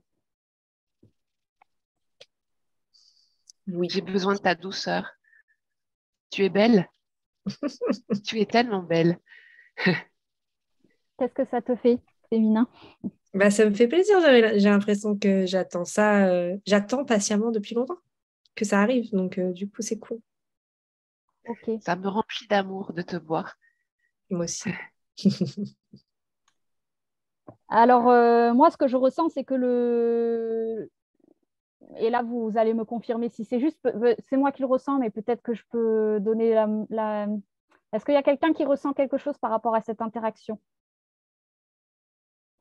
Oui. J'ai besoin de ta douceur. Tu es belle. Tu es tellement belle. Qu'est-ce que ça te fait, féminin? Bah, ça me fait plaisir. J'ai l'impression que j'attends ça. J'attends patiemment depuis longtemps que ça arrive. Donc, du coup, c'est cool. Ok. Ça me remplit d'amour de te voir. Moi aussi. Alors, moi, ce que je ressens, c'est que et là, vous allez me confirmer si c'est juste, c'est moi qui le ressens, mais peut-être que je peux donner Est-ce qu'il y a quelqu'un qui ressent quelque chose par rapport à cette interaction?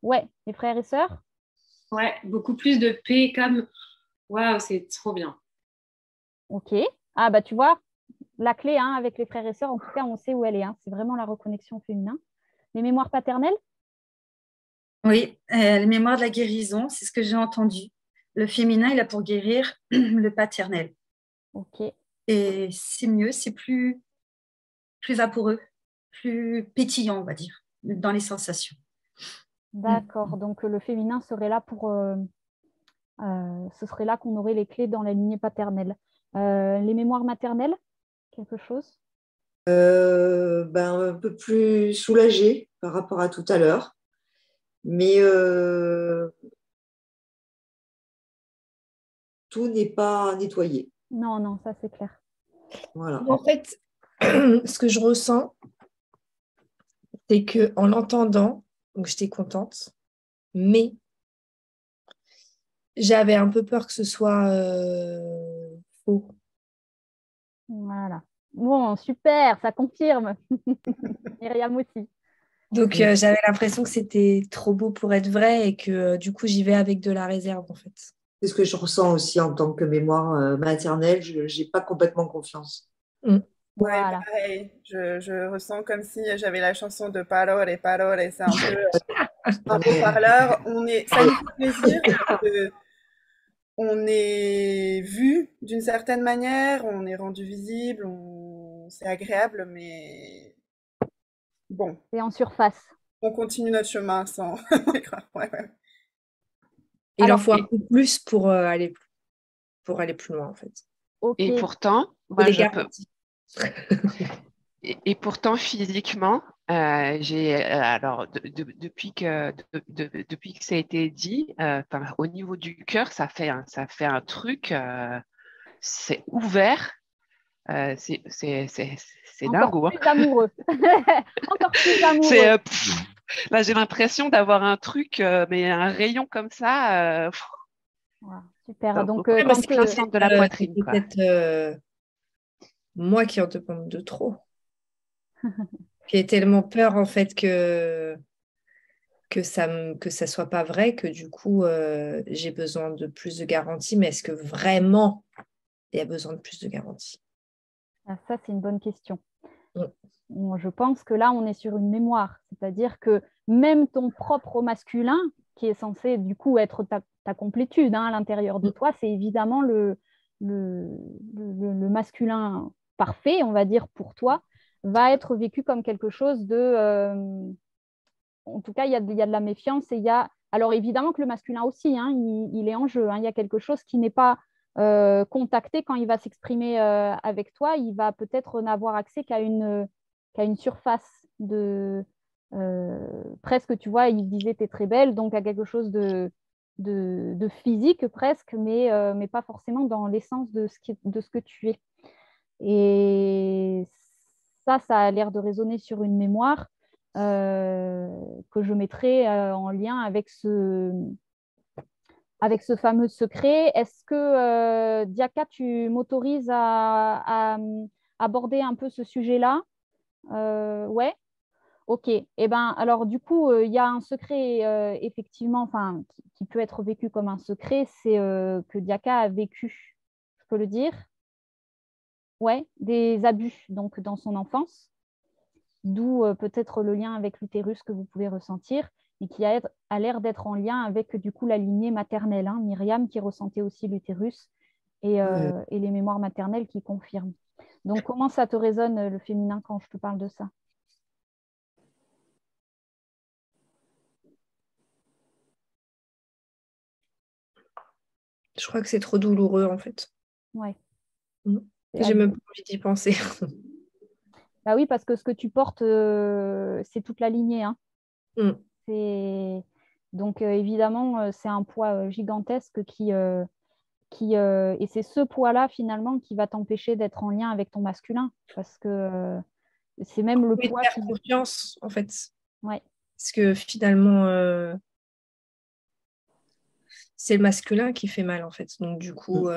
Ouais, les frères et sœurs? Ouais, beaucoup plus de paix, comme waouh, c'est trop bien. Ok. Ah, bah, tu vois, la clé hein, avec les frères et sœurs, en tout cas, on sait où elle est. Hein. C'est vraiment la reconnexion féminin. Les mémoires paternelles? Oui, les mémoires de la guérison, c'est ce que j'ai entendu. Le féminin, il a pour guérir le paternel. Ok. Et c'est mieux, c'est plus vaporeux, plus pétillant, on va dire, dans les sensations. D'accord. Donc, le féminin serait là ce serait là qu'on aurait les clés dans la lignée paternelle. Les mémoires maternelles? quelque chose? Un peu plus soulagée par rapport à tout à l'heure. Mais tout n'est pas nettoyé. Non, non, ça c'est clair. Voilà. En fait, ce que je ressens, c'est qu'en l'entendant, donc j'étais contente, mais j'avais un peu peur que ce soit faux. Voilà. Bon, super, ça confirme. Myriam aussi. Donc, j'avais l'impression que c'était trop beau pour être vrai et que du coup, j'y vais avec de la réserve, en fait. C'est ce que je ressens aussi en tant que mémoire maternelle. Je n'ai pas complètement confiance. Ouais, Voilà. pareil. Je ressens comme si j'avais la chanson de Parole, et c'est un peu un haut-parleur. Ça nous fait plaisir parce que on est vu d'une certaine manière, on est rendu visible, c'est agréable, mais bon, C'est en surface. on continue notre chemin sans. Ouais, ouais. Il Alors, en faut un peu plus pour aller plus loin, en fait. ok. Et pourtant, Faut moi, des je peux. garanties. Et pourtant, physiquement, depuis que ça a été dit, au niveau du cœur, ça fait un truc, c'est ouvert, c'est Encore dingo, hein. plus amoureux. Encore plus amoureux. Là, j'ai l'impression d'avoir un truc, mais un rayon comme ça, Voilà, super. au Donc, plein quand, centre de la poitrine, C'est quoi. peut-être moi qui en demande de trop. J'ai tellement peur, en fait, que ça soit pas vrai, que du coup, j'ai besoin de plus de garanties. Mais est-ce que vraiment il y a besoin de plus de garanties? ça, c'est une bonne question. Mm. Bon, je pense que là, on est sur une mémoire. C'est-à-dire que même ton propre masculin, qui est censé du coup être ta complétude à l'intérieur de toi, c'est évidemment le masculin parfait, on va dire, pour toi, va être vécu comme quelque chose de... en tout cas, il y a de la méfiance et il y a... Alors évidemment que le masculin aussi, il est en jeu. Il y a quelque chose qui n'est pas contacté quand il va s'exprimer avec toi. Il va peut-être n'avoir accès qu'à une surface de... presque, tu vois, il disait t'es très belle, donc à quelque chose de physique presque, mais pas forcément dans l'essence de ce que tu es. Et ça a l'air de résonner sur une mémoire que je mettrai en lien avec ce fameux secret. Est-ce que, Diaka, tu m'autorises à aborder un peu ce sujet-là? Ouais. Ok. Eh ben, alors du coup, il y a un secret effectivement, enfin, qui peut être vécu comme un secret, c'est que Diaka a vécu, je peux le dire, ouais, des abus donc dans son enfance, d'où peut-être le lien avec l'utérus que vous pouvez ressentir, et qui a l'air d'être en lien avec du coup la lignée maternelle, Myriam qui ressentait aussi l'utérus et les mémoires maternelles qui confirment. Donc comment ça te résonne le féminin quand je te parle de ça? Je crois que c'est trop douloureux, en fait. Ouais. J'ai même pas envie d'y penser. Bah oui, parce que ce que tu portes, c'est toute la lignée. Donc évidemment, c'est un poids gigantesque et c'est ce poids-là finalement qui va t'empêcher d'être en lien avec ton masculin, parce que c'est même le poids faire confiance, en fait. Ouais. Parce que finalement, c'est le masculin qui fait mal, en fait. Donc du coup,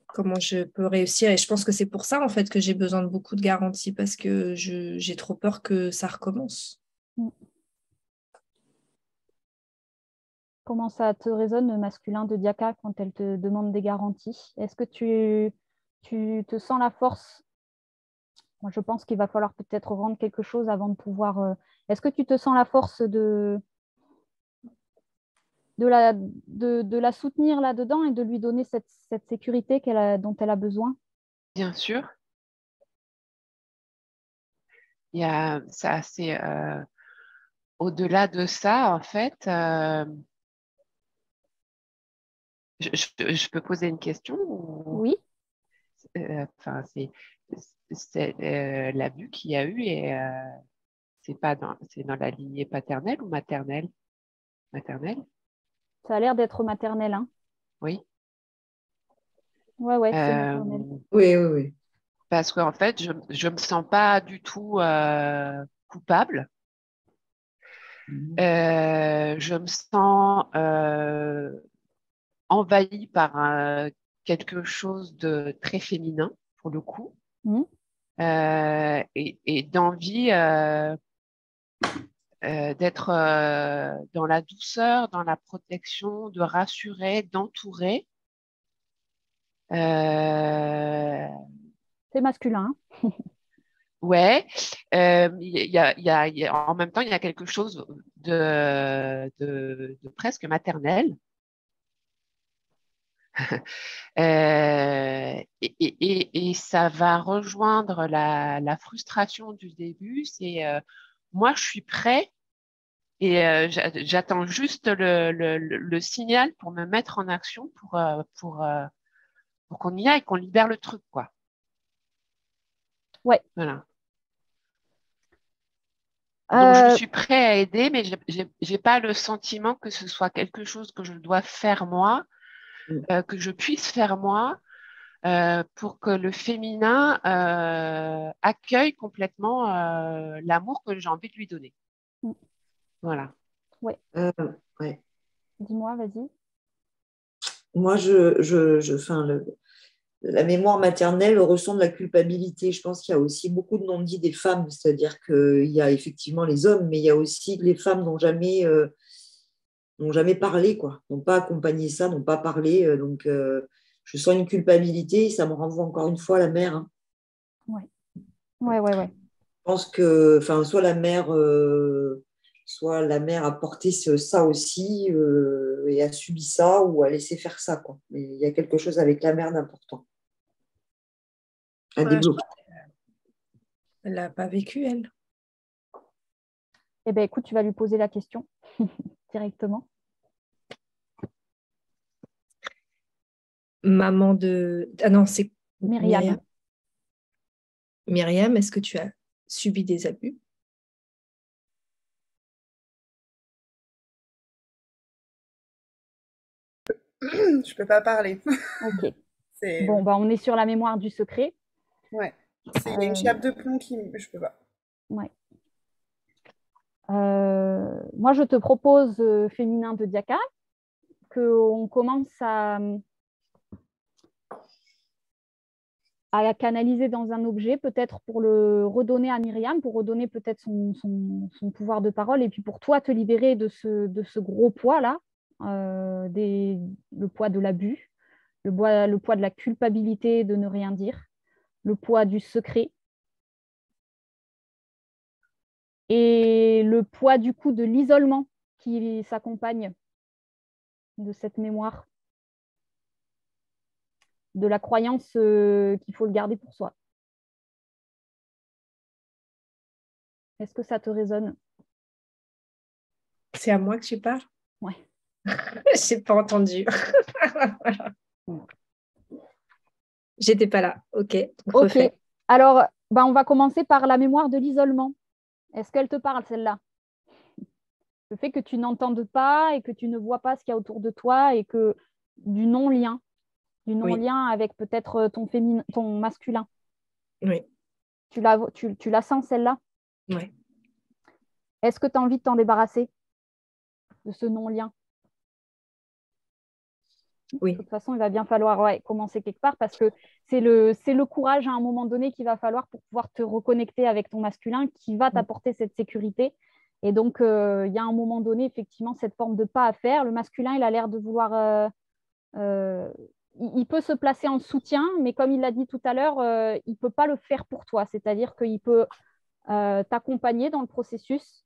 comment je peux réussir? Et je pense que c'est pour ça, en fait, que j'ai besoin de beaucoup de garanties, parce que j'ai trop peur que ça recommence. Comment ça te résonne le masculin de Diaka quand elle te demande des garanties? Est-ce que tu te sens la force? Moi, je pense qu'il va falloir peut-être rendre quelque chose avant de pouvoir... Est-ce que tu te sens la force de la soutenir là-dedans et de lui donner cette sécurité dont elle a besoin? Bien sûr. Il y a ça, c'est au-delà de ça, en fait. Je peux poser une question ou... Oui. enfin, c'est l'abus qu'il y a eu et c'est dans la lignée paternelle ou maternelle? Maternelle? Ça a l'air d'être maternel, hein. Oui. Ouais, c'est Euh, maternel. Oui, oui, oui. Parce qu'en fait, je me sens pas du tout coupable. Je me sens envahie par quelque chose de très féminin, pour le coup, Mhm. et d'envie d'être dans la douceur, dans la protection, de rassurer, d'entourer. C'est masculin, hein. Ouais, en même temps, il y a quelque chose de presque maternel. Et ça va rejoindre la frustration du début. C'est moi, je suis prêt et j'attends juste le signal pour me mettre en action pour qu'on y aille, qu'on libère le truc, quoi. Ouais. Voilà. Donc, je Euh, suis prêt à aider, mais j'ai pas le sentiment que ce soit quelque chose que je dois faire moi, que je puisse faire moi, pour que le féminin accueille complètement l'amour que j'ai envie de lui donner. Voilà. ouais. Ouais. Dis-moi, vas-y. Moi, enfin, la mémoire maternelle ressent de la culpabilité. Je pense qu'il y a aussi beaucoup de non-dits des femmes, c'est-à-dire qu'il y a effectivement les hommes, mais il y a aussi que les femmes n'ont jamais parlé, quoi, n'ont pas accompagné ça, n'ont pas parlé. Donc, je sens une culpabilité et ça me renvoie encore une fois à la mère, hein. Ouais. Je pense que, enfin, soit la mère a porté ça aussi et a subi ça ou a laissé faire ça, quoi. Mais il y a quelque chose avec la mère d'important à Ouais, je débloquer. pense qu'elle l'a pas vécu, elle. Eh bien, écoute, tu vas lui poser la question directement. Maman de... Ah non, c'est Myriam. Myriam, est-ce que tu as subi des abus? Je peux pas parler. Ok. C'est... Bon, on est sur la mémoire du secret. Ouais. Il y a une chape de plomb qui... Je peux pas. Ouais. Moi, je te propose, féminin de Diaka, qu'on commence à canaliser dans un objet, peut-être pour le redonner à Myriam, pour redonner peut-être son pouvoir de parole, et puis pour toi, te libérer de ce gros poids-là, le poids de l'abus, le poids de la culpabilité de ne rien dire, le poids du secret, et le poids du coup de l'isolement qui s'accompagne de cette mémoire, de la croyance qu'il faut le garder pour soi. Est-ce que ça te résonne? C'est à moi que tu parles? Ouais. J'ai pas entendu. J'étais pas là. Ok. Refais. Alors, on va commencer par la mémoire de l'isolement. Est-ce qu'elle te parle, celle-là? Le fait que tu n'entendes pas et que tu ne vois pas ce qu'il y a autour de toi et que du non-lien avec peut-être ton masculin. Oui. Tu la sens, celle-là? Oui. Est-ce que tu as envie de t'en débarrasser de ce non-lien? Oui. De toute façon, il va bien falloir commencer quelque part parce que c'est le courage à un moment donné qu'il va falloir pour pouvoir te reconnecter avec ton masculin qui va t'apporter cette sécurité. Et donc, il y a un moment donné, effectivement, cette forme de pas à faire. Le masculin, il a l'air de vouloir... il peut se placer en soutien, mais comme il l'a dit tout à l'heure, il ne peut pas le faire pour toi. C'est-à-dire qu'il peut t'accompagner dans le processus,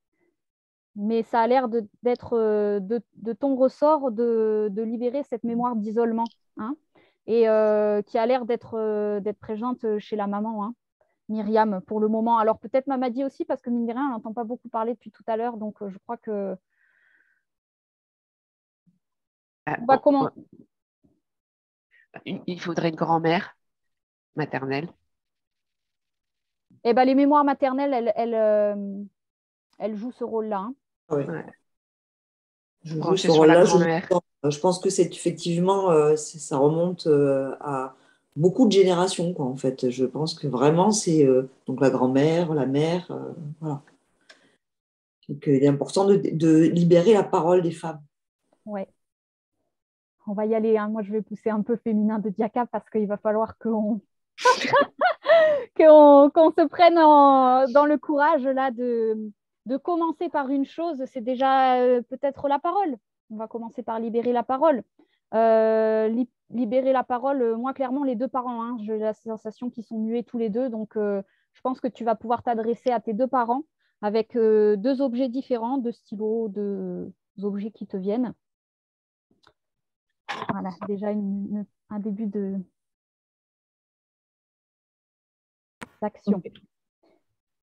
mais ça a l'air d'être de ton ressort de libérer cette mémoire d'isolement, hein, et qui a l'air d'être présente chez la maman, hein, Myriam, pour le moment. Alors peut-être Mamadi aussi, parce que mine de rien, elle n'entend pas beaucoup parler depuis tout à l'heure, donc je crois que... Il faudrait une grand-mère. maternelle? Eh ben, les mémoires maternelles, elles jouent ce rôle-là. Hein. Oui. Ouais. Je joue Branchée ce sur la rôle-là. grand-mère. Je pense que c'est effectivement, ça remonte à beaucoup de générations, quoi, en fait. Je pense que vraiment, c'est donc la grand-mère, la mère, voilà. Donc, il est important de libérer la parole des femmes. Ouais. On va y aller. Hein. Moi, je vais pousser un peu féminin de Diaka parce qu'il va falloir qu'on qu'on se prenne dans le courage là de commencer par une chose. C'est déjà peut-être la parole. On va commencer par libérer la parole. Libérer la parole, moi, clairement, les deux parents. Hein, j'ai la sensation qu'ils sont muets tous les deux. Donc, je pense que tu vas pouvoir t'adresser à tes deux parents avec deux objets différents, deux stylos, deux objets qui te viennent. Voilà, déjà un début d'action.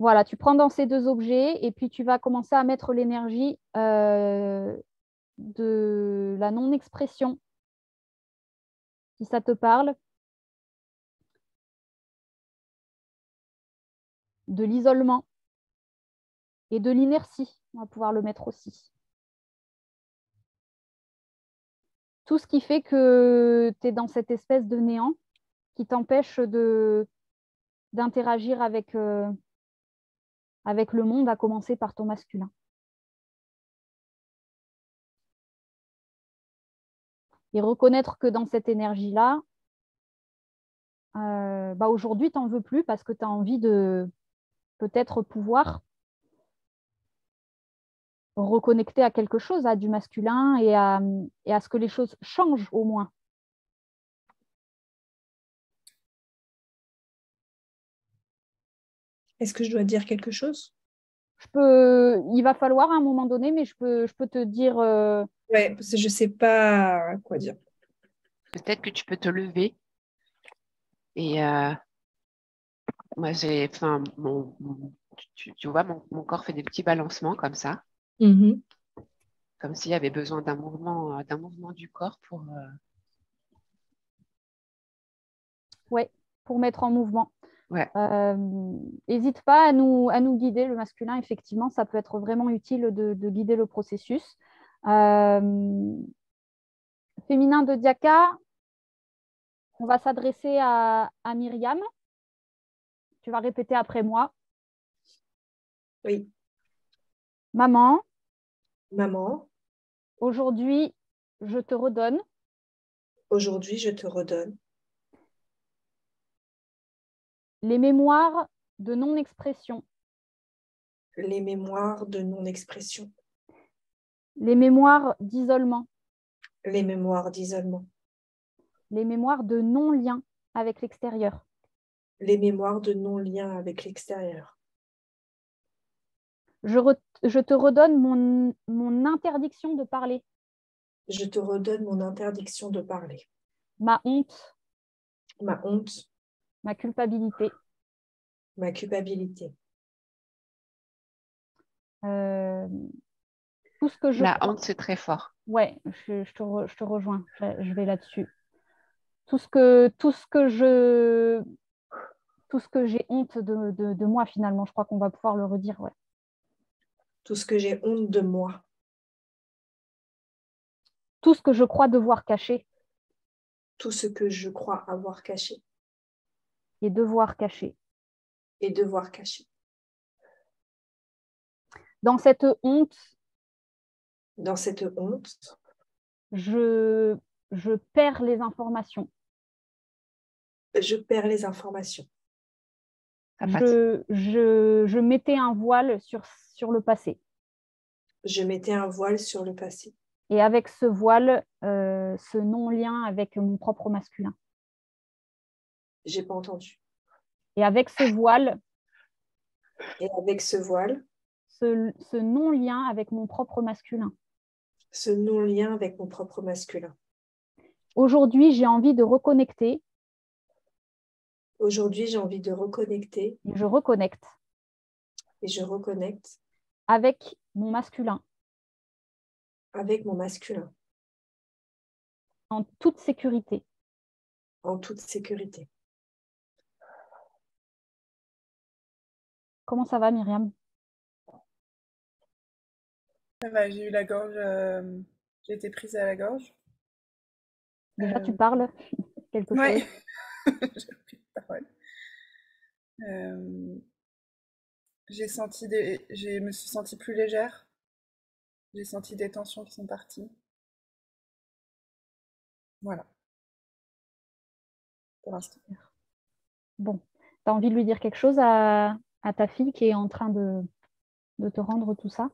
Voilà, tu prends dans ces deux objets et puis tu vas commencer à mettre l'énergie de la non-expression, si ça te parle, de l'isolement et de l'inertie. On va pouvoir le mettre aussi. Tout ce qui fait que tu es dans cette espèce de néant qui t'empêche d'interagir avec le monde, à commencer par ton masculin. Et reconnaître que dans cette énergie-là, aujourd'hui, tu n'en veux plus parce que tu as envie de peut-être pouvoir reconnecter à quelque chose, à du masculin et à ce que les choses changent au moins. Est-ce que je dois dire quelque chose? Il va falloir à un moment donné, mais je peux te dire... Ouais, parce que je ne sais pas quoi dire. Peut-être que tu peux te lever. Et moi, tu vois, mon corps fait des petits balancements comme ça, comme s'il y avait besoin d'un mouvement du corps pour. Ouais, pour mettre en mouvement. Ouais. N'hésite pas à nous guider, le masculin, effectivement, ça peut être vraiment utile de guider le processus. Féminin de Diaka, on va s'adresser à Myriam. Tu vas répéter après moi. Oui. Maman. Maman. Aujourd'hui, je te redonne. Aujourd'hui, je te redonne. Les mémoires de non-expression. Les mémoires de non-expression. Les mémoires d'isolement. Les mémoires d'isolement. Les mémoires de non-lien avec l'extérieur. Les mémoires de non-lien avec l'extérieur. Je te redonne mon interdiction de parler. Je te redonne mon interdiction de parler. Ma honte. Ma honte. Ma culpabilité. Ma culpabilité. Tout ce que je La crois. honte, c'est très fort. Ouais, je te rejoins. Je vais là-dessus. Tout ce que j'ai honte de moi, finalement. Je crois qu'on va pouvoir le redire. Ouais. Tout ce que j'ai honte de moi. Tout ce que je crois devoir cacher. Tout ce que je crois avoir caché. Et devoir cacher. Et devoir cacher. Dans cette honte, je perds les informations. Je perds les informations. Je mettais un voile sur le passé. Je mettais un voile sur le passé. Et avec ce voile, ce non-lien avec mon propre masculin. J'ai pas entendu. Et avec ce voile, ce non-lien avec mon propre masculin. Ce non-lien avec mon propre masculin. Aujourd'hui, j'ai envie de reconnecter. Aujourd'hui, j'ai envie de reconnecter. Et je reconnecte. Et je reconnecte. Avec mon masculin. Avec mon masculin. En toute sécurité. En toute sécurité. Comment ça va, Myriam? Ça va, j'ai eu la gorge, j'ai été prise à la gorge. Déjà, tu parles quelque Ouais, chose? j'ai pris la parole. Euh, je me suis sentie plus légère. J'ai senti des tensions qui sont parties. Voilà, pour l'instant. Bon, tu as envie de lui dire quelque chose à ta fille qui est en train de te rendre tout ça?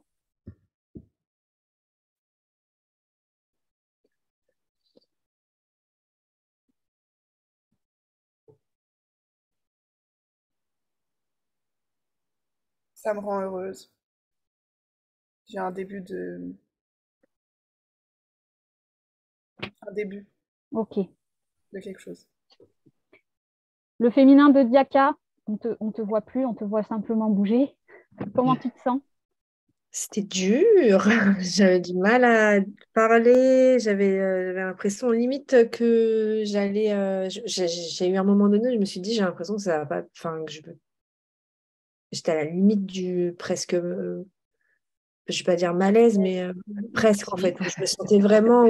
Ça me rend heureuse. J'ai un début Ok. de quelque chose. Le féminin de Diaka, on te voit plus, on te voit simplement bouger. Comment tu te sens? C'était dur. J'avais du mal à parler. J'avais l'impression limite que j'allais. J'ai eu un moment donné, je me suis dit, j'ai l'impression que ça va pas. Enfin, j'étais à la limite du presque. Je vais pas dire malaise, mais presque en Si. fait. Où je me sentais vraiment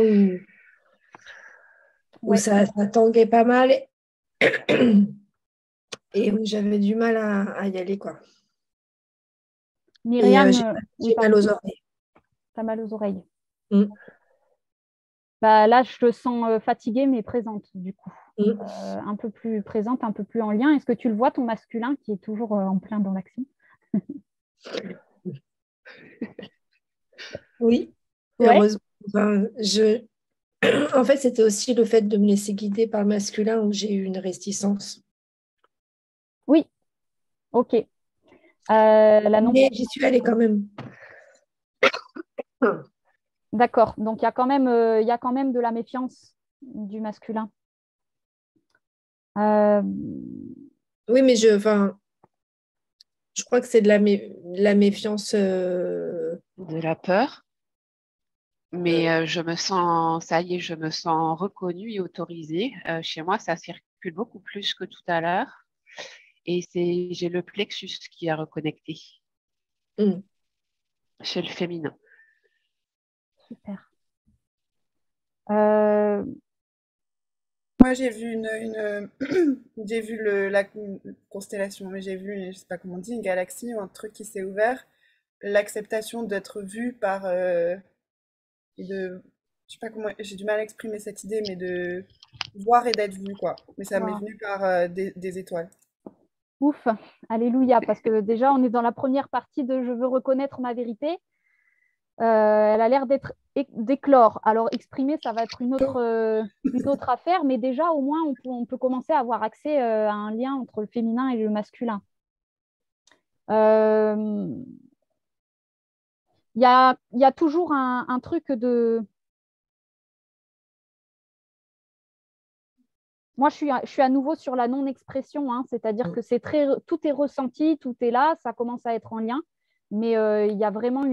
où Ouais. ça tanguait pas mal et où j'avais du mal à y aller, quoi. Et Myriam, j'ai oui, mal pardon, aux oreilles. t'as mal aux oreilles. Mm. Bah, là, je te sens fatiguée, mais présente, du coup. Mm. Un peu plus présente, un peu plus en lien. Est-ce que tu le vois, ton masculin, qui est toujours en plein dans l'action? Oui, Ouais, heureusement. Enfin, en fait, c'était aussi le fait de me laisser guider par le masculin où j'ai eu une réticence. oui, ok. La non... Mais j'y suis allée quand même. D'accord. Donc, il y a quand même de la méfiance du masculin. Euh, Oui, mais enfin, je crois que c'est de la méfiance. De la peur. Mais je me sens, ça y est, je me sens reconnue et autorisée. Chez moi, ça circule beaucoup plus que tout à l'heure. Et j'ai le plexus qui a reconnecté Mm. chez le féminin. super. Euh, Moi, j'ai vu j'ai vu la constellation, mais j'ai vu, je sais pas comment on dit, une galaxie ou un truc qui s'est ouvert. L'acceptation d'être vu par, et de, je sais pas comment, j'ai du mal à exprimer cette idée, mais de voir et d'être vu, quoi. Mais ça m'est wow. venu par des étoiles. Ouf, alléluia, parce que déjà, on est dans la première partie de Je veux reconnaître ma vérité. Elle a l'air d'éclore. Alors, exprimer, ça va être une autre affaire, mais déjà, au moins, on peut commencer à avoir accès à un lien entre le féminin et le masculin. Il y a toujours un truc de... Moi, je suis à nouveau sur la non-expression, hein, c'est-à-dire que tout est ressenti, tout est là, ça commence à être en lien, mais il y a vraiment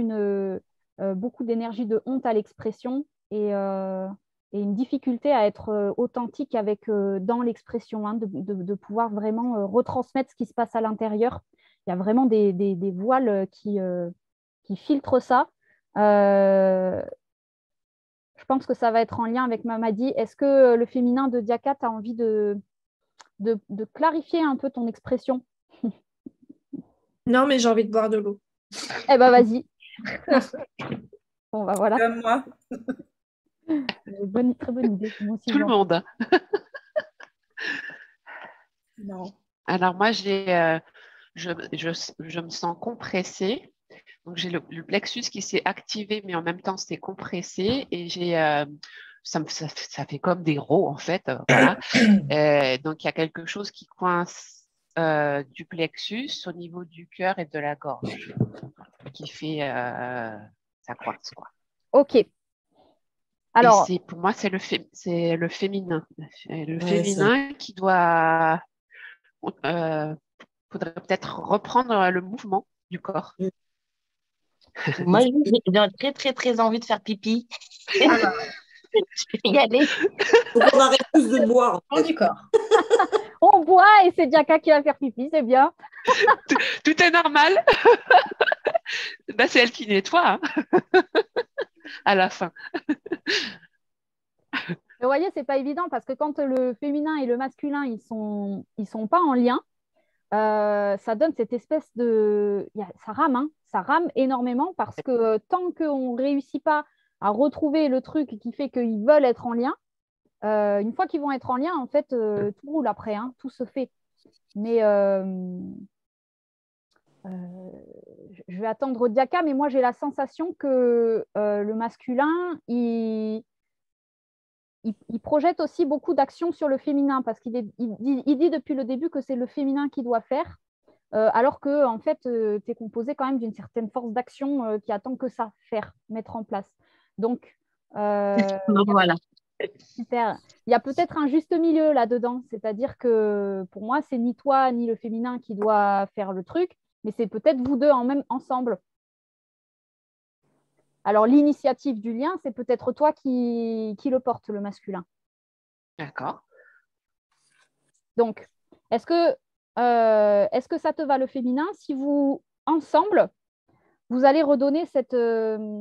beaucoup d'énergie de honte à l'expression et une difficulté à être authentique dans l'expression, hein, de pouvoir vraiment retransmettre ce qui se passe à l'intérieur. Il y a vraiment des voiles qui filtrent ça. Je pense que ça va être en lien avec Mamadi. Est-ce que le féminin de Diaka, tu as envie de clarifier un peu ton expression? Non, mais j'ai envie de boire de l'eau. Eh ben, vas-y. Bon, bah voilà. Comme moi. Très bonne idée. Moi aussi, Tout le monde. Non. Alors moi, je me sens compressée. Donc j'ai le plexus qui s'est activé, mais en même temps c'est compressé. Et ça fait comme des rots en fait. Voilà. Donc il y a quelque chose qui coince du plexus au niveau du cœur et de la gorge, qui fait ça coince quoi. Ok. Alors, Et pour moi c'est le féminin, Ouais, féminin qui doit faudrait peut-être reprendre le mouvement du corps. Moi, j'ai très, très, très envie de faire pipi. Je vais y aller. faut qu'on arrête tous de boire. En fait. Du corps. On boit et c'est Diaka qui va faire pipi, c'est bien. Tout est normal. Bah, c'est elle qui nettoie à la fin. Vous voyez, c'est pas évident parce que quand le féminin et le masculin, ils sont pas en lien, ça donne cette espèce de... ça rame, hein. Ça rame énormément parce que tant qu'on ne réussit pas à retrouver le truc qui fait qu'ils veulent être en lien, une fois qu'ils vont être en lien, en fait, tout roule après, hein, tout se fait. Mais je vais attendre Diaka, mais moi j'ai la sensation que le masculin, il projette aussi beaucoup d'actions sur le féminin parce qu'il dit depuis le début que c'est le féminin qui doit faire, alors que en fait, tu es composé quand même d'une certaine force d'action qui attend que ça, faire, mettre en place. Donc, voilà. Super. Il y a peut-être un juste milieu là-dedans, c'est-à-dire que pour moi, c'est ni toi ni le féminin qui doit faire le truc, mais c'est peut-être vous deux ensemble. Alors, l'initiative du lien, c'est peut-être toi qui le porte, le masculin. D'accord. Donc, est-ce que ça te va le féminin si vous, ensemble, vous allez redonner ce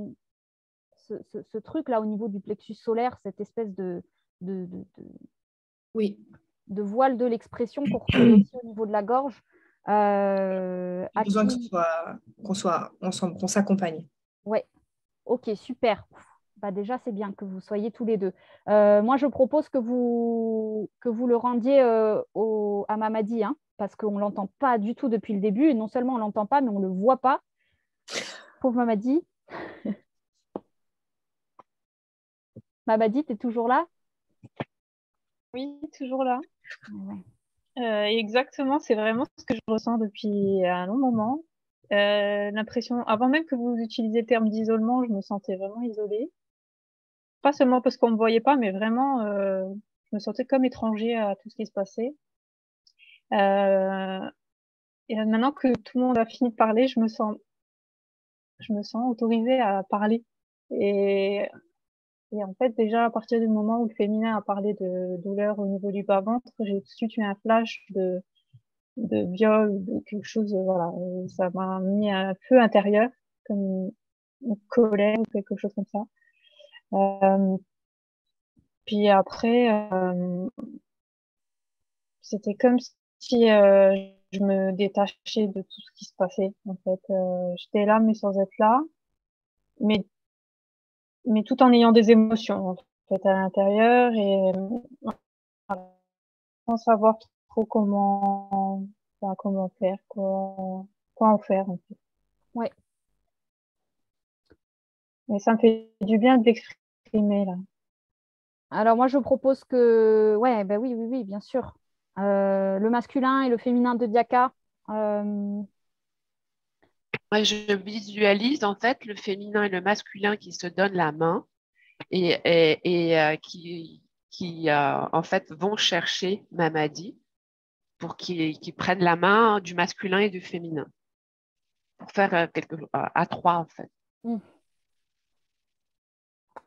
truc-là au niveau du plexus solaire, cette espèce Oui. de voile de l'expression pour retrouver aussi au niveau de la gorge. J'ai besoin qu'on soit ensemble, qu'on s'accompagne. Ouais, ok, super. Bah déjà, c'est bien que vous soyez tous les deux. Moi, je propose que vous le rendiez à Mamadi, hein, parce qu'on ne l'entend pas du tout depuis le début. Et non seulement on ne l'entend pas, mais on ne le voit pas. Pauvre Mamadi. Mamadi, tu es toujours là? Oui, toujours là. Ouais. Exactement, c'est vraiment ce que je ressens depuis un long moment. L'impression, avant même que vous utilisiez le terme d'isolement, je me sentais vraiment isolée. Pas seulement parce qu'on me voyait pas, mais vraiment, je me sentais comme étranger à tout ce qui se passait. Et maintenant que tout le monde a fini de parler, je me sens autorisée à parler. Et en fait, déjà, à partir du moment où le féminin a parlé de douleur au niveau du bas-ventre, j'ai tout de suite eu un flash de viol, de quelque chose, voilà. Ça m'a mis un feu intérieur, comme une colère ou quelque chose comme ça. Puis après, c'était comme si je me détachais de tout ce qui se passait. En fait, j'étais là, mais sans être là, mais tout en ayant des émotions en fait à l'intérieur et voilà, sans savoir trop comment faire, quoi en faire en fait. Ouais. Mais ça me fait du bien de l'exprimer là. Alors moi, je propose que... Ouais, ben oui, bien sûr. Le masculin et le féminin de Diaka. Moi, je visualise en fait le féminin et le masculin qui se donnent la main et qui en fait vont chercher Mamadi pour qu'ils prennent la main du masculin et du féminin pour faire quelque chose à trois en fait.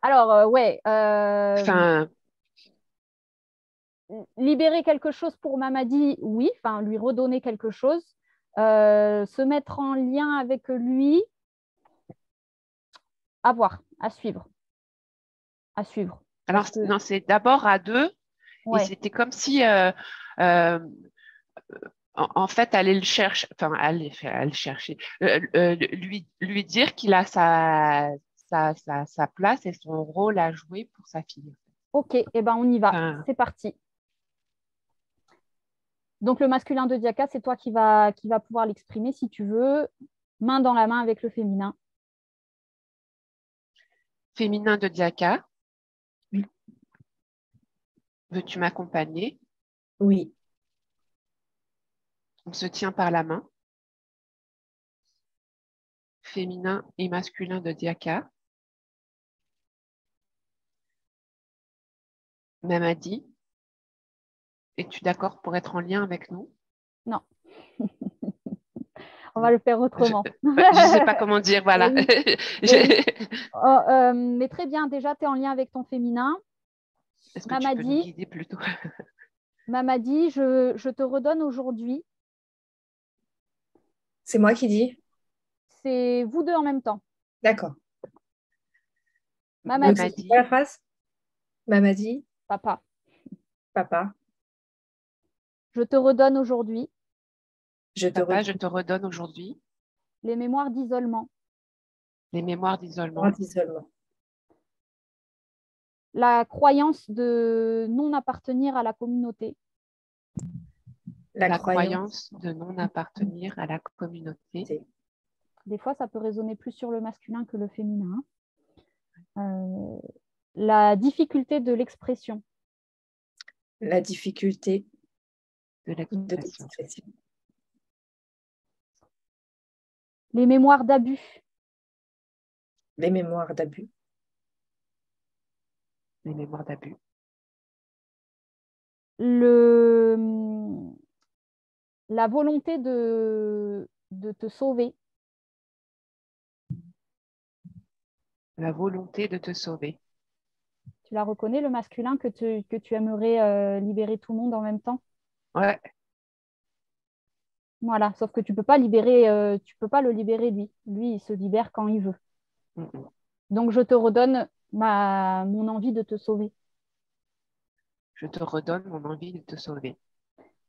Alors, ouais. Enfin, libérer quelque chose pour Mamadi, oui. Enfin, lui redonner quelque chose. Se mettre en lien avec lui, à voir, à suivre. À suivre. alors, non, c'est d'abord à deux. Ouais. Et c'était comme si, en fait, aller le chercher, enfin, aller chercher, lui dire qu'il a sa place et son rôle à jouer pour sa fille. Ok, eh ben on y va. Enfin, c'est parti. Donc, le masculin de Diaka, c'est toi qui va pouvoir l'exprimer si tu veux, main dans la main avec le féminin. Féminin de Diaka. Oui. Veux-tu m'accompagner? Oui. On se tient par la main. Féminin et masculin de Diaka. Mamadi, es-tu d'accord pour être en lien avec nous? Non. On va le faire autrement. Je ne sais pas comment dire, voilà. Oui. Mais très bien, déjà, tu es en lien avec ton féminin. Est-ce que tu peux nous guider plutôt? Mamadi, je te redonne aujourd'hui. C'est moi qui dis. C'est vous deux en même temps. D'accord. Mamadi, C'est quoi la phrase? Mamadi, papa, papa, je te redonne aujourd'hui je te Papa, redonne je te redonne aujourd'hui les mémoires d'isolement, les mémoires d'isolement, d'isolement, la croyance de non appartenir à la communauté, la la croyance. croyance de non appartenir à la communauté, des fois ça peut résonner plus sur le masculin que le féminin, la difficulté de l'expression, La difficulté de de l'expression, l'expression, les mémoires d'abus, les mémoires d'abus, les mémoires d'abus, la volonté de te sauver, la volonté de te sauver. tu la reconnais, le masculin, que tu aimerais libérer tout le monde en même temps. Ouais, Voilà, sauf que tu peux pas le libérer lui. Lui, il se libère quand il veut. mm. Donc, je te redonne mon envie de te sauver. Je te redonne mon envie de te sauver.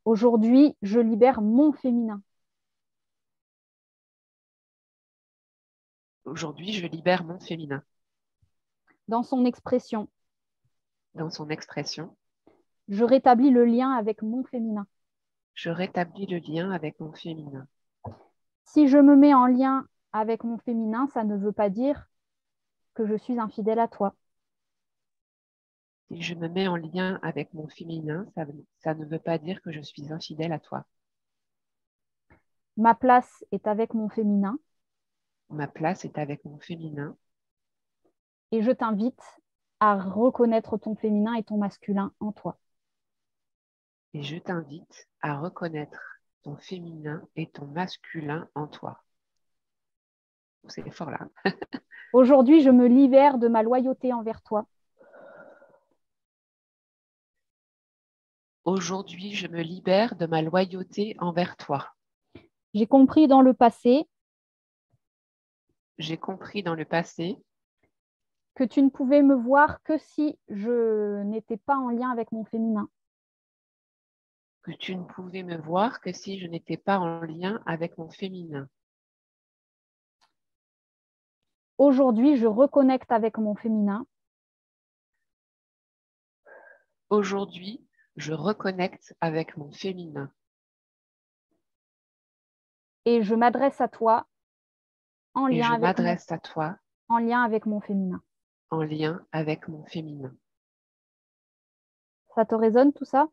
Aujourd'hui, je libère mon féminin. Aujourd'hui, je libère mon féminin Dans son expression, dans son expression. je rétablis le lien avec mon féminin. Je rétablis le lien avec mon féminin. Si je me mets en lien avec mon féminin, ça ne veut pas dire que je suis infidèle à toi. Si je me mets en lien avec mon féminin, ça ne veut pas dire que je suis infidèle à toi. Ma place est avec mon féminin Ma place est avec mon féminin et je t'invite à reconnaître ton féminin et ton masculin en toi. et je t'invite à reconnaître ton féminin et ton masculin en toi. C'est fort là. Aujourd'hui, je me libère de ma loyauté envers toi. Aujourd'hui, je me libère de ma loyauté envers toi. J'ai compris dans le passé J'ai compris dans le passé que tu ne pouvais me voir que si je n'étais pas en lien avec mon féminin. que tu ne pouvais me voir que si je n'étais pas en lien avec mon féminin. Aujourd'hui, je reconnecte avec mon féminin Aujourd'hui, je reconnecte avec mon féminin et je m'adresse à toi en et lien je avec m'adresse à toi en lien avec mon féminin. en lien avec mon féminin. Ça te résonne tout ça?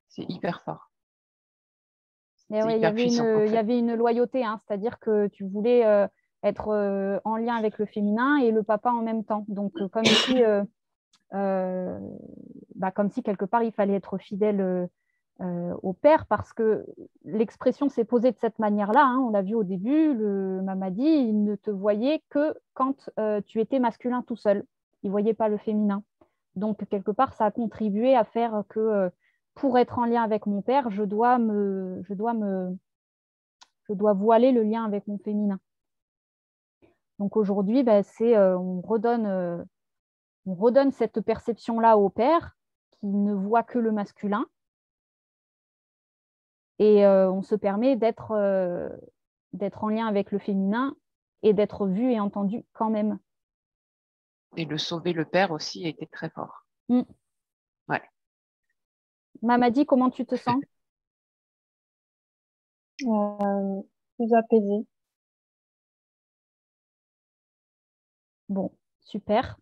C'est hyper fort. Et C'est ouais, hyper puissant, en il y fait. avait une loyauté, hein, c'est-à-dire que tu voulais être en lien avec le féminin et le papa en même temps. Donc, comme si quelque part il fallait être fidèle au père, parce que l'expression s'est posée de cette manière-là, hein. On l'a vu au début, le Mamadi, il ne te voyait que quand tu étais masculin tout seul. Il ne voyait pas le féminin. Donc, quelque part, ça a contribué à faire que pour être en lien avec mon père, je dois voiler le lien avec mon féminin. Donc aujourd'hui, on redonne cette perception-là au père qui ne voit que le masculin et on se permet d'être en lien avec le féminin et d'être vu et entendu quand même. Et le sauver le père aussi a été très fort. Ouais. Mamadi, comment tu te sens? Plus apaisée. Bon, super.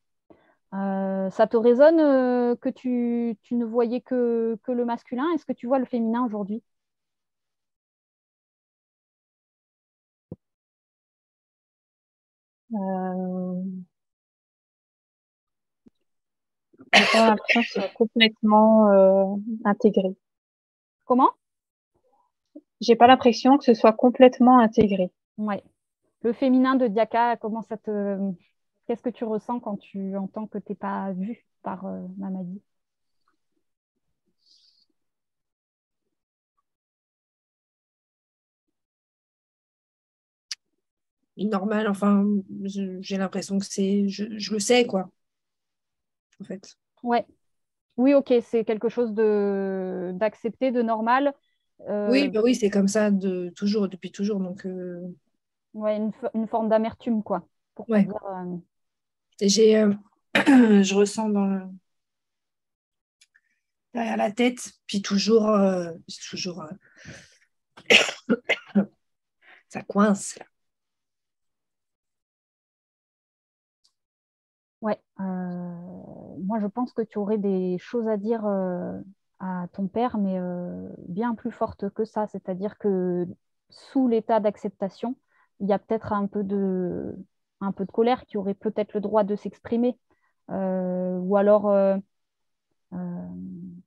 Ça te résonne que tu ne voyais que le masculin? Est-ce que tu vois le féminin aujourd'hui? J'ai pas l'impression que ce soit complètement intégré. Comment? J'ai pas l'impression que ce soit complètement intégré. Ouais. Le féminin de Diaka, qu'est-ce que tu ressens quand tu entends que tu n'es pas vue par Mamadi? normal. Enfin, j'ai l'impression que je le sais, quoi, en fait. Ouais. Oui, ok, c'est quelque chose d'accepté, de normal. Oui, Euh, bah oui, c'est comme ça depuis toujours. Donc, ouais, une forme d'amertume, quoi, pour pas ouais. dire. Et je ressens derrière la tête, puis toujours, ça coince, là. Ouais. Moi, je pense que tu aurais des choses à dire à ton père, mais bien plus fortes que ça. C'est-à-dire que sous l'état d'acceptation, il y a peut-être un peu de colère qui aurait peut-être le droit de s'exprimer. Ou alors euh,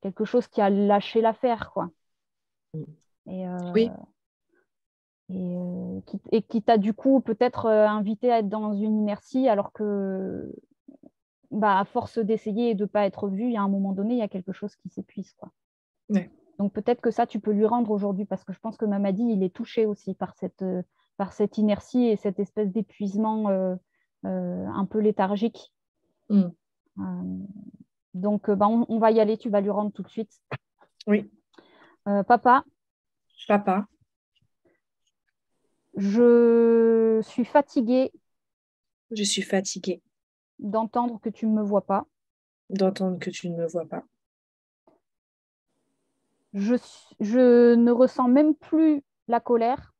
quelque chose qui a lâché l'affaire, quoi. Et, Oui, et qui t'a du coup peut-être invité à être dans une inertie alors que bah, à force d'essayer et de ne pas être vu, il y a un moment donné, il y a quelque chose qui s'épuise, quoi. ouais. Donc peut-être que ça, tu peux lui rendre aujourd'hui parce que je pense que Mamadi, il est touché aussi par cette inertie et cette espèce d'épuisement un peu léthargique. Mm. Euh, donc bah, on va y aller, tu vas lui rendre tout de suite. Oui, Papa, papa, je suis fatiguée je suis fatiguée d'entendre que tu ne me vois pas. d'entendre que tu ne me vois pas. Je ne ressens même plus la colère,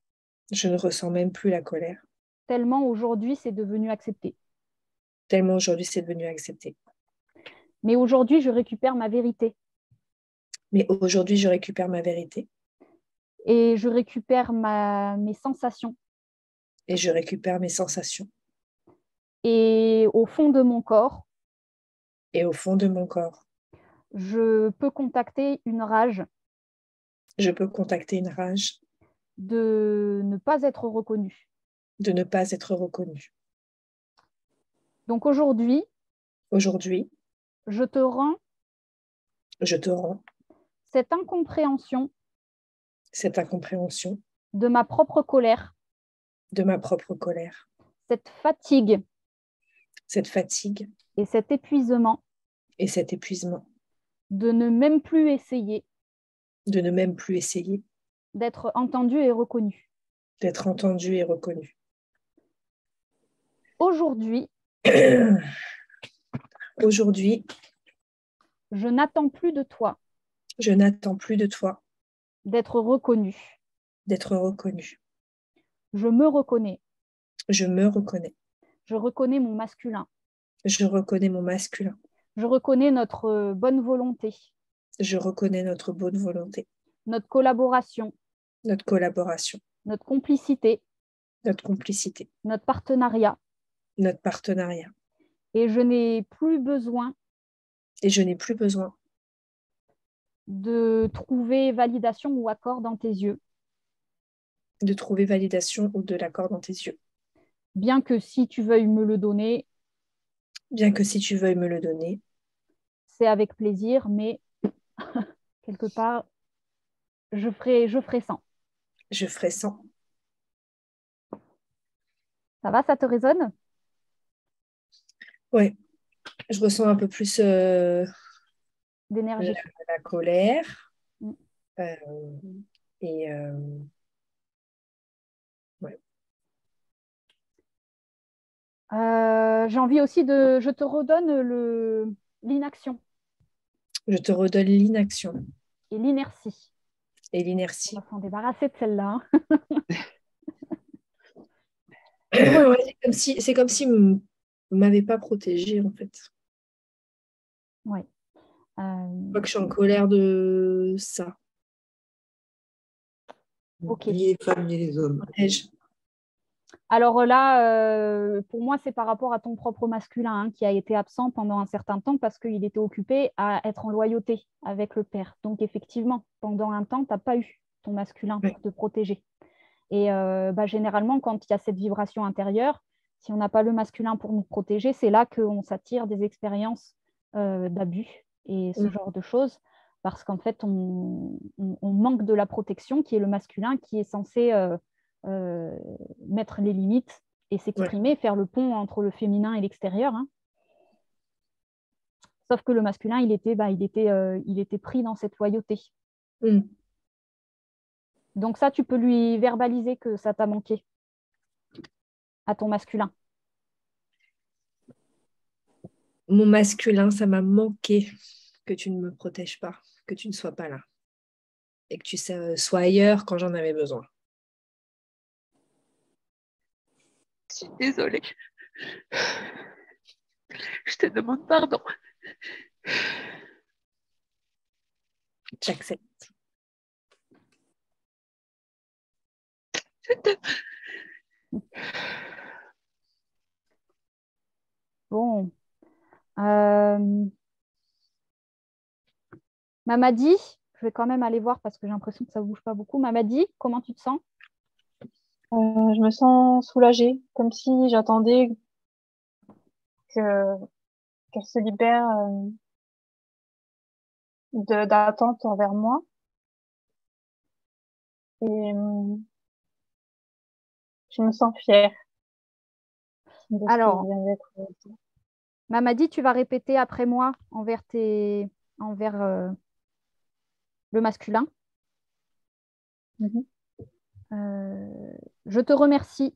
Je ne ressens même plus la colère, tellement aujourd'hui c'est devenu accepté. tellement aujourd'hui c'est devenu accepté. Mais aujourd'hui, je récupère ma vérité Mais aujourd'hui, je récupère ma vérité et je récupère mes sensations. et je récupère mes sensations. Et au fond de mon corps, Et au fond de mon corps, je peux contacter une rage je peux contacter une rage de ne pas être reconnue. de ne pas être reconnue. Donc aujourd'hui, Aujourd'hui, je te rends je te rends cette incompréhension cette incompréhension de ma propre colère, de ma propre colère, cette fatigue cette fatigue et cet épuisement et cet épuisement de ne même plus essayer de ne même plus essayer d'être entendu et reconnu. d'être entendu et reconnu. Aujourd'hui, Aujourd'hui, je n'attends plus de toi je n'attends plus de toi d'être reconnu. d'être reconnu. Je me reconnais. Je me reconnais. Je reconnais mon masculin. Je reconnais mon masculin. Je reconnais notre bonne volonté, Je reconnais notre bonne volonté, notre collaboration, notre collaboration, notre complicité, notre complicité, notre partenariat. notre partenariat. Et je n'ai plus besoin Et je n'ai plus besoin de trouver validation ou accord dans tes yeux, de trouver validation ou de l'accord dans tes yeux. bien que si tu veuilles me le donner, Bien que si tu veuilles me le donner, c'est avec plaisir, mais quelque part, je ferai sans. je ferai sans. Ça va, ça te résonne? Ouais, je ressens un peu plus D'énergie. la colère. Mm. Euh, et ouais. J'ai envie aussi de... Je te redonne l'inaction Je te redonne l'inaction et l'inertie. et On l'inertie. va s'en débarrasser de celle-là. Ouais, c'est comme si vous ne m'avez pas protégée, en fait. Ouais. Je crois que je suis en colère de ça. Ok. Ni les femmes ni les hommes. Alors là, pour moi, c'est par rapport à ton propre masculin hein, qui a été absent pendant un certain temps parce qu'il était occupé à être en loyauté avec le père. Donc effectivement, pendant un temps, tu n'as pas eu ton masculin pour te protéger. Et bah, généralement, quand il y a cette vibration intérieure, si on n'a pas le masculin pour nous protéger, c'est là qu'on s'attire des expériences d'abus et ce genre de choses parce qu'en fait, on manque de la protection qui est le masculin qui est censé mettre les limites et s'exprimer, faire le pont entre le féminin et l'extérieur. Hein. Sauf que le masculin, il était pris dans cette loyauté. Mm. Donc ça, tu peux lui verbaliser que ça t'a manqué à ton masculin. Mon masculin, ça m'a manqué que tu ne me protèges pas, que tu ne sois pas là et que tu sois ailleurs quand j'en avais besoin. Je suis désolée. Je te demande pardon. J'accepte. Bon. Mamadi, je vais quand même aller voir parce que j'ai l'impression que ça ne bouge pas beaucoup. Mamadi, comment tu te sens? Je me sens soulagée, comme si j'attendais qu'elle se libère d'attente envers moi. Et je me sens fière de ce Alors, qui vient d'être dit. Mamadi, tu vas répéter après moi envers le masculin. Mhm. Je te remercie.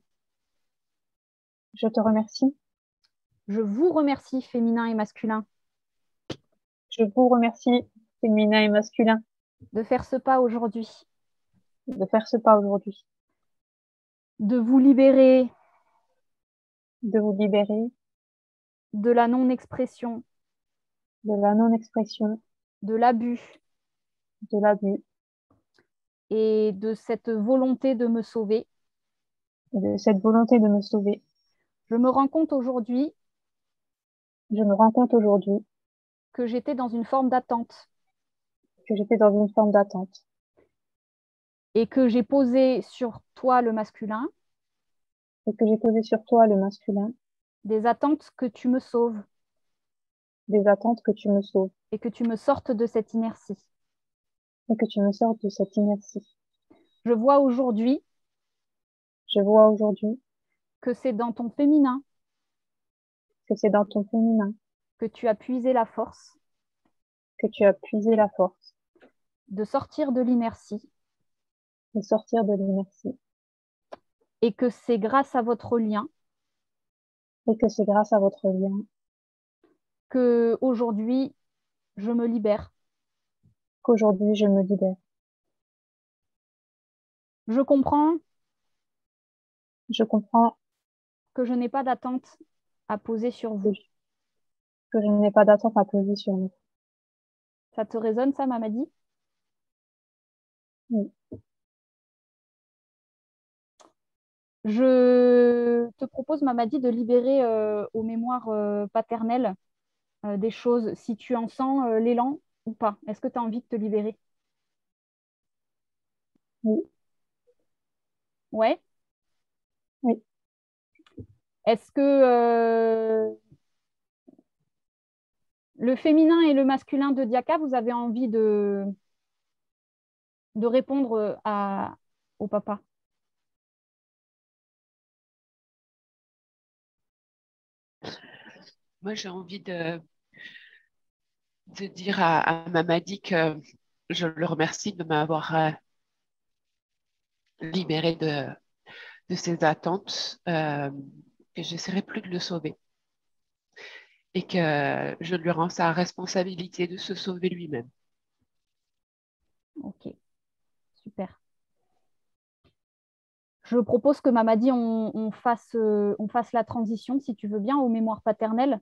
Je te remercie. Je vous remercie, féminin et masculin, Je vous remercie, féminin et masculin, de faire ce pas aujourd'hui, de faire ce pas aujourd'hui, de vous libérer de vous libérer de la non-expression, de la non-expression, de l'abus de l'abus et de cette volonté de me sauver. et de cette volonté de me sauver. Je me rends compte aujourd'hui Je me rends compte aujourd'hui que j'étais dans une forme d'attente que j'étais dans une forme d'attente et que j'ai posé sur toi, le masculin, et que j'ai posé sur toi, le masculin, des attentes que tu me sauves des attentes que tu me sauves et que tu me sortes de cette inertie. et que tu me sortes de cette inertie. Je vois aujourd'hui Je vois aujourd'hui que c'est dans ton féminin que c'est dans ton féminin que tu as puisé la force que tu as puisé la force de sortir de l'inertie de sortir de l'inertie et que c'est grâce à votre lien et que c'est grâce à votre lien que aujourd'hui je me libère. qu'aujourd'hui je me libère. Je comprends Je comprends que je n'ai pas d'attente à poser sur vous. que je n'ai pas d'attente à poser sur nous. Ça te résonne, ça, Mamadi? Oui. Je te propose, Mamadi, de libérer aux mémoires paternelles des choses, si tu en sens l'élan ou pas. Est-ce que tu as envie de te libérer? Oui. Ouais. Oui. Est-ce que le féminin et le masculin de Diaka, vous avez envie de répondre au papa? Moi, j'ai envie de dire à Mamadi que je le remercie de m'avoir libéré de ses attentes, que j'essaierai plus de le sauver et que je lui rends sa responsabilité de se sauver lui-même. Ok, super. Je propose que Mamadi, on fasse la transition, si tu veux bien, aux mémoires paternelles.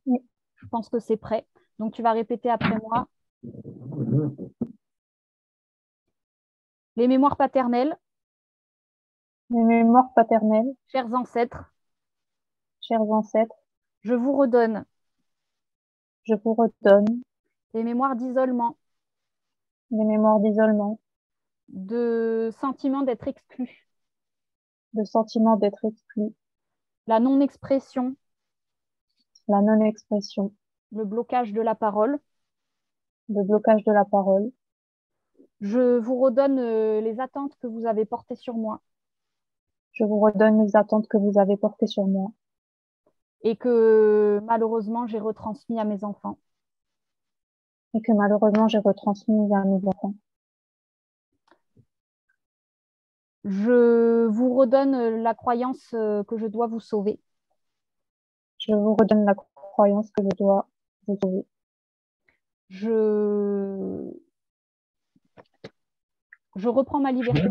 Oui. Je pense que c'est prêt. Donc, tu vas répéter après moi. Les mémoires paternelles, Les mémoires paternelles, chers ancêtres, chers ancêtres, je vous redonne je vous redonne les mémoires d'isolement, les mémoires d'isolement, de sentiment d'être exclu, de sentiment d'être exclu, la non-expression, la non-expression, le blocage de la parole. le blocage de la parole. Je vous redonne les attentes que vous avez portées sur moi Je vous redonne les attentes que vous avez portées sur moi. Et que malheureusement, j'ai retransmis à mes enfants. Et que malheureusement, j'ai retransmis à mes enfants. Je vous redonne la croyance que je dois vous sauver. Je vous redonne la croyance que je dois vous sauver. Je reprends ma liberté.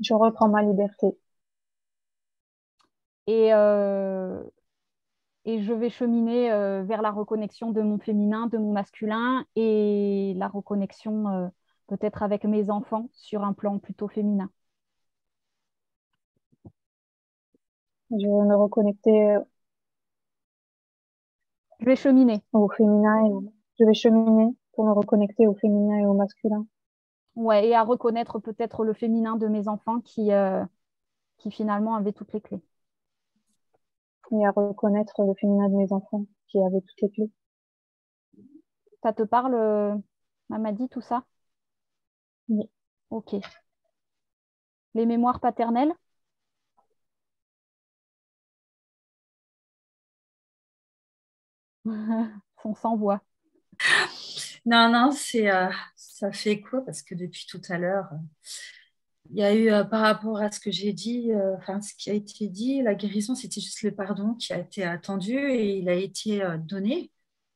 Je reprends ma liberté. Et je vais cheminer vers la reconnexion de mon féminin, de mon masculin et la reconnexion peut-être avec mes enfants sur un plan plutôt féminin. Je vais me reconnecter Je vais cheminer. au féminin je vais cheminer pour me reconnecter au féminin et au masculin. Ouais, et à reconnaître peut-être le féminin de mes enfants qui finalement avaient toutes les clés. Et à reconnaître le féminin de mes enfants qui avait toutes les clés. Ça te parle, Mamadi, tout ça? Oui. Ok. Les mémoires paternelles? Sont sans voix. Non, ça fait écho parce que depuis tout à l'heure, il y a eu par rapport à ce que j'ai dit, ce qui a été dit, la guérison, c'était juste le pardon qui a été attendu et il a été donné.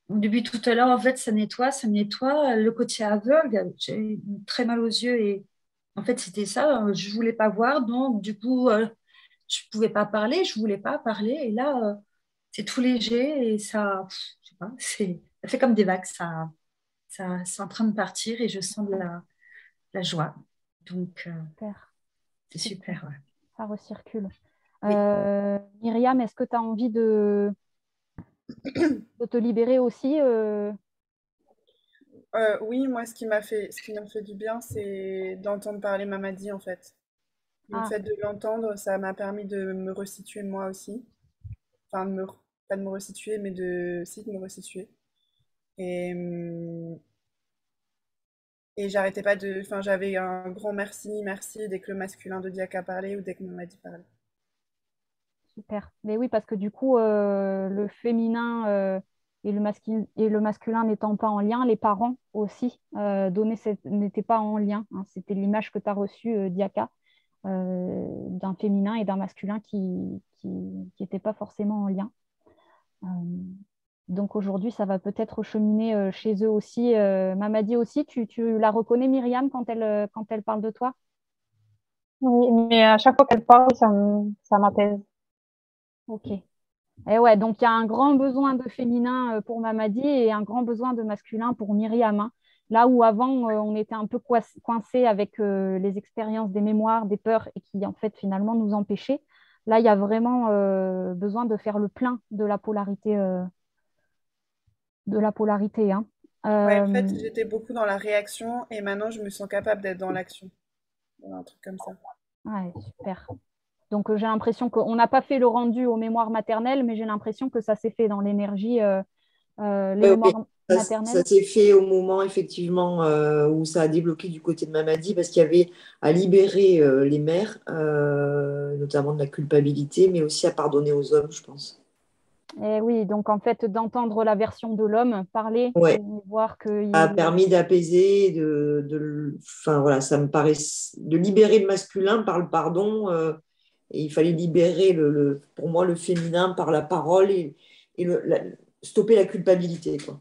Donc, depuis tout à l'heure, en fait, ça nettoie le côté aveugle. J'ai très mal aux yeux et en fait, c'était ça. Je ne voulais pas voir, donc du coup, je ne pouvais pas parler, je ne voulais pas parler. Et là, c'est tout léger et ça, je sais pas, ça fait comme des vagues. Ça, c'est en train de partir et je sens de la joie. Donc, c'est super. Ouais. Ça recircule. Oui. Myriam, est-ce que tu as envie de te libérer aussi Oui, moi, ce qui m'a fait du bien, c'est d'entendre parler Mamadi, en fait. Le fait de l'entendre, ça m'a permis de me resituer moi aussi. Enfin, pas de me resituer, mais de me resituer. Et j'arrêtais pas de... Enfin, j'avais un grand merci dès que le masculin de Diaka parlait ou dès que Mamadi parlait. Super. Mais oui, parce que du coup, le féminin et le masculin n'étant pas en lien, les parents aussi n'étaient pas en lien. Hein. C'était l'image que tu as reçue, Diaka, d'un féminin et d'un masculin qui n'étaient pas forcément en lien. Donc aujourd'hui, ça va peut-être cheminer chez eux aussi. Mamadi aussi, tu la reconnais, Myriam, quand elle parle de toi? Oui, mais à chaque fois qu'elle parle, ça m'apaise. Ok. Et ouais, donc il y a un grand besoin de féminin pour Mamadi et un grand besoin de masculin pour Myriam. Hein. Là où avant, on était un peu coincé avec les expériences des mémoires, des peurs et qui en fait finalement nous empêchaient. Là, il y a vraiment besoin de faire le plein de la polarité. Hein. Ouais, en fait, j'étais beaucoup dans la réaction et maintenant, je me sens capable d'être dans l'action. Un truc comme ça. Ouais, super. Donc, j'ai l'impression qu'on n'a pas fait le rendu aux mémoires maternelles, mais j'ai l'impression que ça s'est fait dans l'énergie, les mémoires maternelles. Ça s'est fait au moment, effectivement, où ça a débloqué du côté de Mamadi, parce qu'il y avait à libérer les mères, notamment de la culpabilité, mais aussi à pardonner aux hommes, je pense. Et oui, donc en fait, d'entendre la version de l'homme parler, Ouais. et voir que... Ça a permis d'apaiser, enfin, voilà, ça me paraît de libérer le masculin par le pardon, et il fallait libérer, pour moi, le féminin par la parole et stopper la culpabilité, quoi.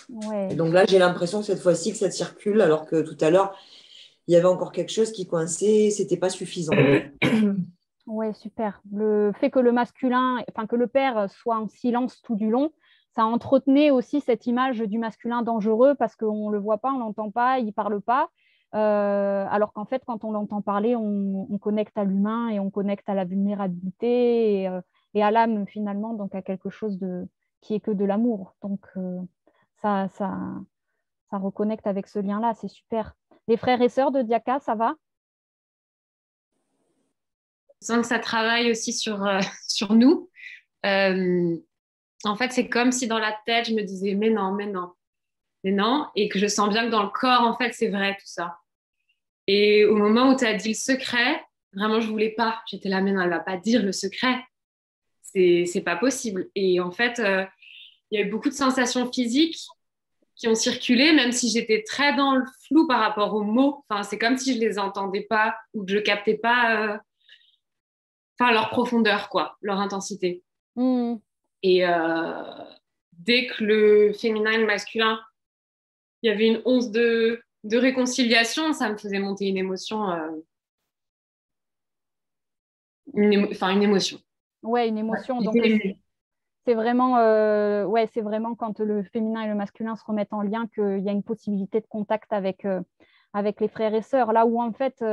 Ouais. Et donc là, j'ai l'impression que cette fois-ci, que ça circule, alors que tout à l'heure, il y avait encore quelque chose qui coinçait, c'était pas suffisant. Ouais, super. Le fait que le masculin, enfin que le père soit en silence tout du long, ça entretenait aussi cette image du masculin dangereux parce qu'on ne le voit pas, on ne l'entend pas, il ne parle pas. Alors qu'en fait, quand on l'entend parler, on connecte à l'humain et on connecte à la vulnérabilité et à l'âme finalement, donc à quelque chose qui est que de l'amour. Donc ça reconnecte avec ce lien-là, c'est super. Les frères et sœurs de Diaka, ça va? Je sens que ça travaille aussi sur nous. En fait, c'est comme si dans la tête, je me disais mais non, et que je sens bien que dans le corps, en fait, c'est vrai tout ça. Et au moment où tu as dit le secret, Vraiment, je voulais pas. J'étais là, mais non, elle va pas dire le secret. C'est pas possible. Et en fait, il y a eu beaucoup de sensations physiques qui ont circulé, même si j'étais très dans le flou par rapport aux mots. Enfin, c'est comme si je les entendais pas ou que je captais pas leur profondeur, quoi, leur intensité. Mmh. Et dès que le féminin et le masculin, il y avait une once de réconciliation, ça me faisait monter une émotion. Une émotion. Ouais, une émotion. Ouais, donc, c'est vraiment, c'est vraiment quand le féminin et le masculin se remettent en lien qu'il y a une possibilité de contact avec les frères et sœurs. Là où, en fait,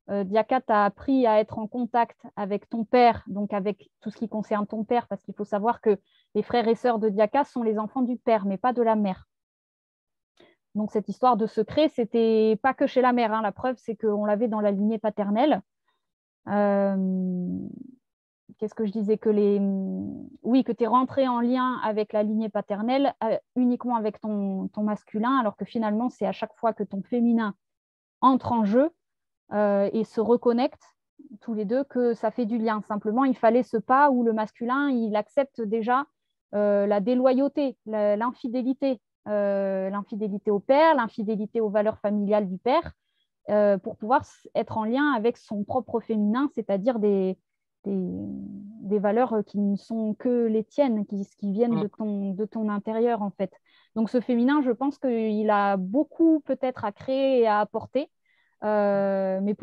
Diaka t'a appris à être en contact avec ton père, donc avec tout ce qui concerne ton père, parce qu'il faut savoir que les frères et sœurs de Diaka sont les enfants du père, mais pas de la mère. Donc, cette histoire de secret, c'était pas que chez la mère. Hein. La preuve, c'est qu'on l'avait dans la lignée paternelle. Qu'est-ce que je disais que tu es rentré en lien avec la lignée paternelle uniquement avec ton masculin, alors que finalement, c'est à chaque fois que ton féminin entre en jeu et se reconnecte tous les deux que ça fait du lien. Simplement, il fallait ce pas où le masculin, il accepte déjà la déloyauté, l'infidélité au père, l'infidélité aux valeurs familiales du père, pour pouvoir être en lien avec son propre féminin, c'est-à-dire des valeurs qui ne sont que les tiennes, qui viennent de ton intérieur, en fait. Donc, ce féminin, je pense qu'il a beaucoup peut-être à créer et à apporter, mais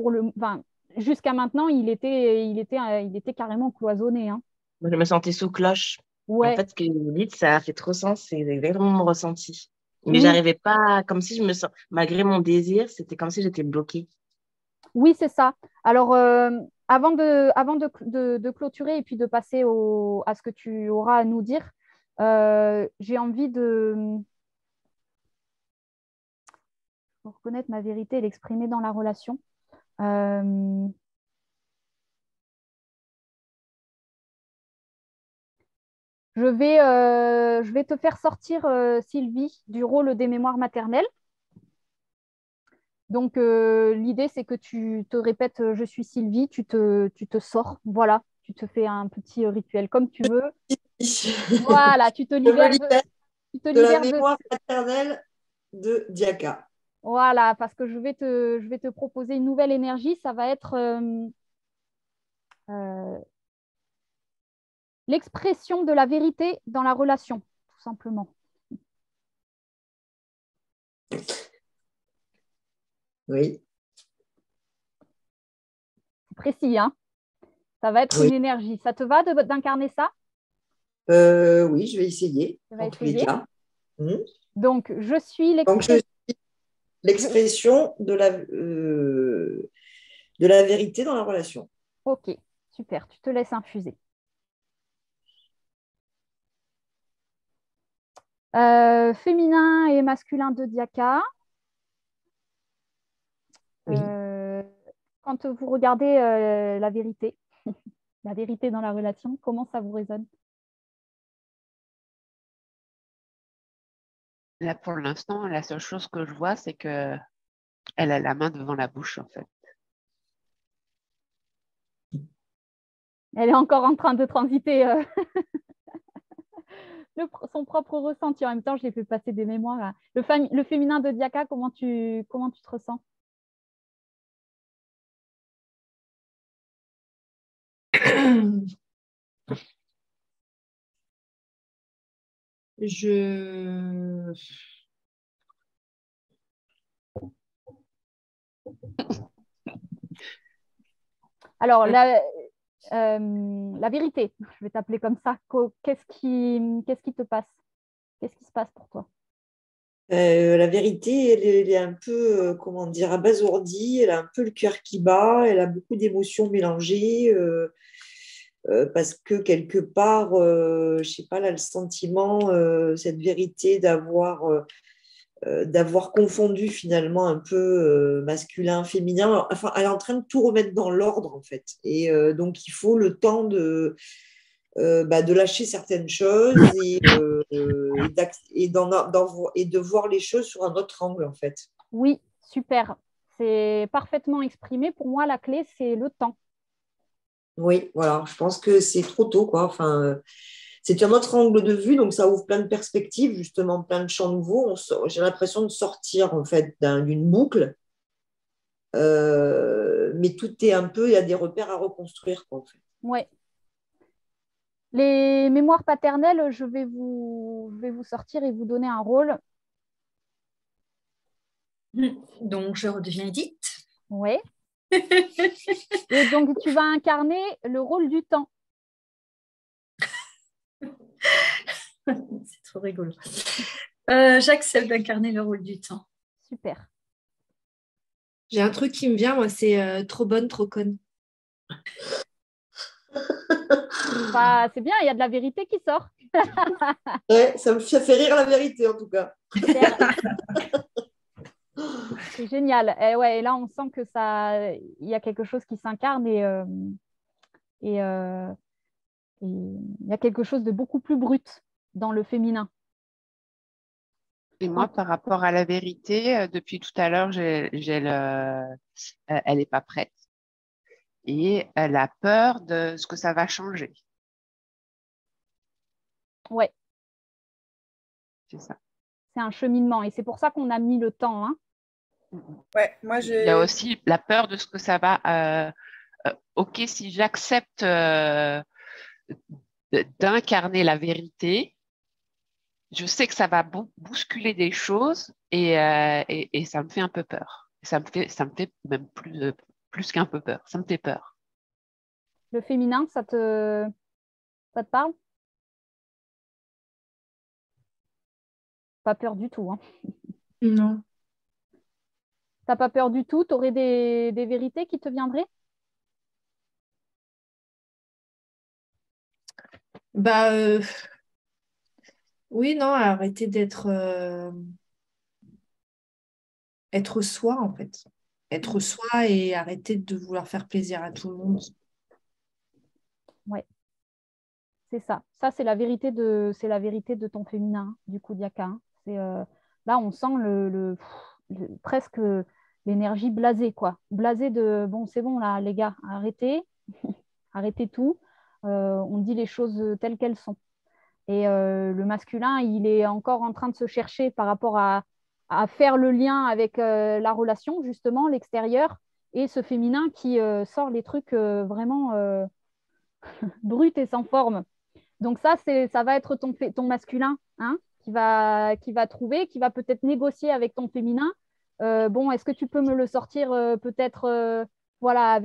jusqu'à maintenant, il était carrément cloisonné. Hein. Moi, je me sentais sous cloche. Ouais. En fait, ce que vous dites, ça a fait trop sens. C'est vraiment mon ressenti. Mais Oui. j'arrivais pas, comme si je me sens, malgré mon désir, c'était comme si j'étais bloquée. Oui, c'est ça. Alors, avant de clôturer et puis de passer à ce que tu auras à nous dire, j'ai envie pour reconnaître ma vérité et l'exprimer dans la relation. Je vais te faire sortir, Sylvie, du rôle des mémoires maternelles. Donc, l'idée, c'est que tu te répètes « je suis Sylvie », tu te sors, voilà, tu te fais un petit rituel comme tu veux. Voilà, tu te libères de la mémoire maternelle de Diaka. Voilà, parce que je vais te proposer une nouvelle énergie, ça va être l'expression de la vérité dans la relation, tout simplement. Oui. C'est précis, hein? Ça va être une énergie. Ça te va d'incarner ça? Oui, je vais essayer. En tous les cas. Donc, je suis l'expression de la vérité dans la relation. Ok, super. Tu te laisses infuser. Féminin et masculin de Diaka. Oui. Quand vous regardez la vérité, la vérité dans la relation, comment ça vous résonne? Là, pour l'instant, la seule chose que je vois, c'est qu'elle a la main devant la bouche, en fait. Elle est encore en train de transiter son propre ressenti. En même temps, je l'ai fait passer des mémoires. Là. Le féminin de Diaka, comment tu te ressens? Alors, la vérité, je vais t'appeler comme ça. Qu'est-ce qui te passe? Qu'est-ce qui se passe pour toi? La vérité, elle est un peu, comment dire, abasourdie. Elle a un peu le cœur qui bat. Elle a beaucoup d'émotions mélangées. Parce que quelque part, je sais pas, là, le sentiment, cette vérité d'avoir confondu finalement un peu masculin, féminin. Enfin, elle est en train de tout remettre dans l'ordre, en fait. Et donc, il faut le temps de lâcher certaines choses et de voir les choses sur un autre angle, en fait. Oui, super. c'est parfaitement exprimé. Pour moi, la clé, c'est le temps. Oui, voilà, je pense que c'est trop tôt, quoi. Enfin, c'est un autre angle de vue, donc ça ouvre plein de perspectives, justement, plein de champs nouveaux. J'ai l'impression de sortir, en fait, d'une boucle, mais tout est un peu, il y a des repères à reconstruire, quoi, en fait. Ouais. Les mémoires paternelles, je vais vous sortir et vous donner un rôle. Donc, je redeviens Edith. Oui. Et donc, tu vas incarner le rôle du temps. C'est trop rigolo. J'accepte d'incarner le rôle du temps. Super. J'ai un truc qui me vient, moi, c'est trop bonne, trop conne. Bah, c'est bien, il y a de la vérité qui sort. Ouais, ça me fait rire la vérité, en tout cas. C'est génial. Et ouais, et là, on sent que ça, il y a quelque chose qui s'incarne et il y a quelque chose de beaucoup plus brut dans le féminin. Et moi, par rapport à la vérité, depuis tout à l'heure, elle n'est pas prête et elle a peur de ce que ça va changer. Ouais. C'est ça. C'est un cheminement et c'est pour ça qu'on a mis le temps. Hein. Ouais, moi, Il y a aussi la peur de ce que ça va. Ok, si j'accepte d'incarner la vérité, je sais que ça va bousculer des choses et ça me fait un peu peur. Ça me fait même plus qu'un peu peur. Ça me fait peur. Le féminin, ça te parle? Pas peur du tout. Hein. Non. T'as pas peur du tout? Tu aurais des vérités qui te viendraient? Bah, oui, non, arrêter être soi, en fait. Être soi et arrêter de vouloir faire plaisir à tout le monde. Ouais, c'est ça. Ça, c'est la vérité de ton féminin, du coup, Diaka. Hein. Là, on sent presque l'énergie blasée, quoi. Blasée de, bon, c'est bon, là, les gars, arrêtez. Arrêtez tout. On dit les choses telles qu'elles sont. Et le masculin, il est encore en train de se chercher par rapport à faire le lien avec la relation, justement, l'extérieur, et ce féminin qui sort les trucs vraiment bruts et sans forme. Donc ça va être ton masculin hein, qui va trouver, qui va peut-être négocier avec ton féminin. Bon, est-ce que tu peux me le sortir peut-être voilà,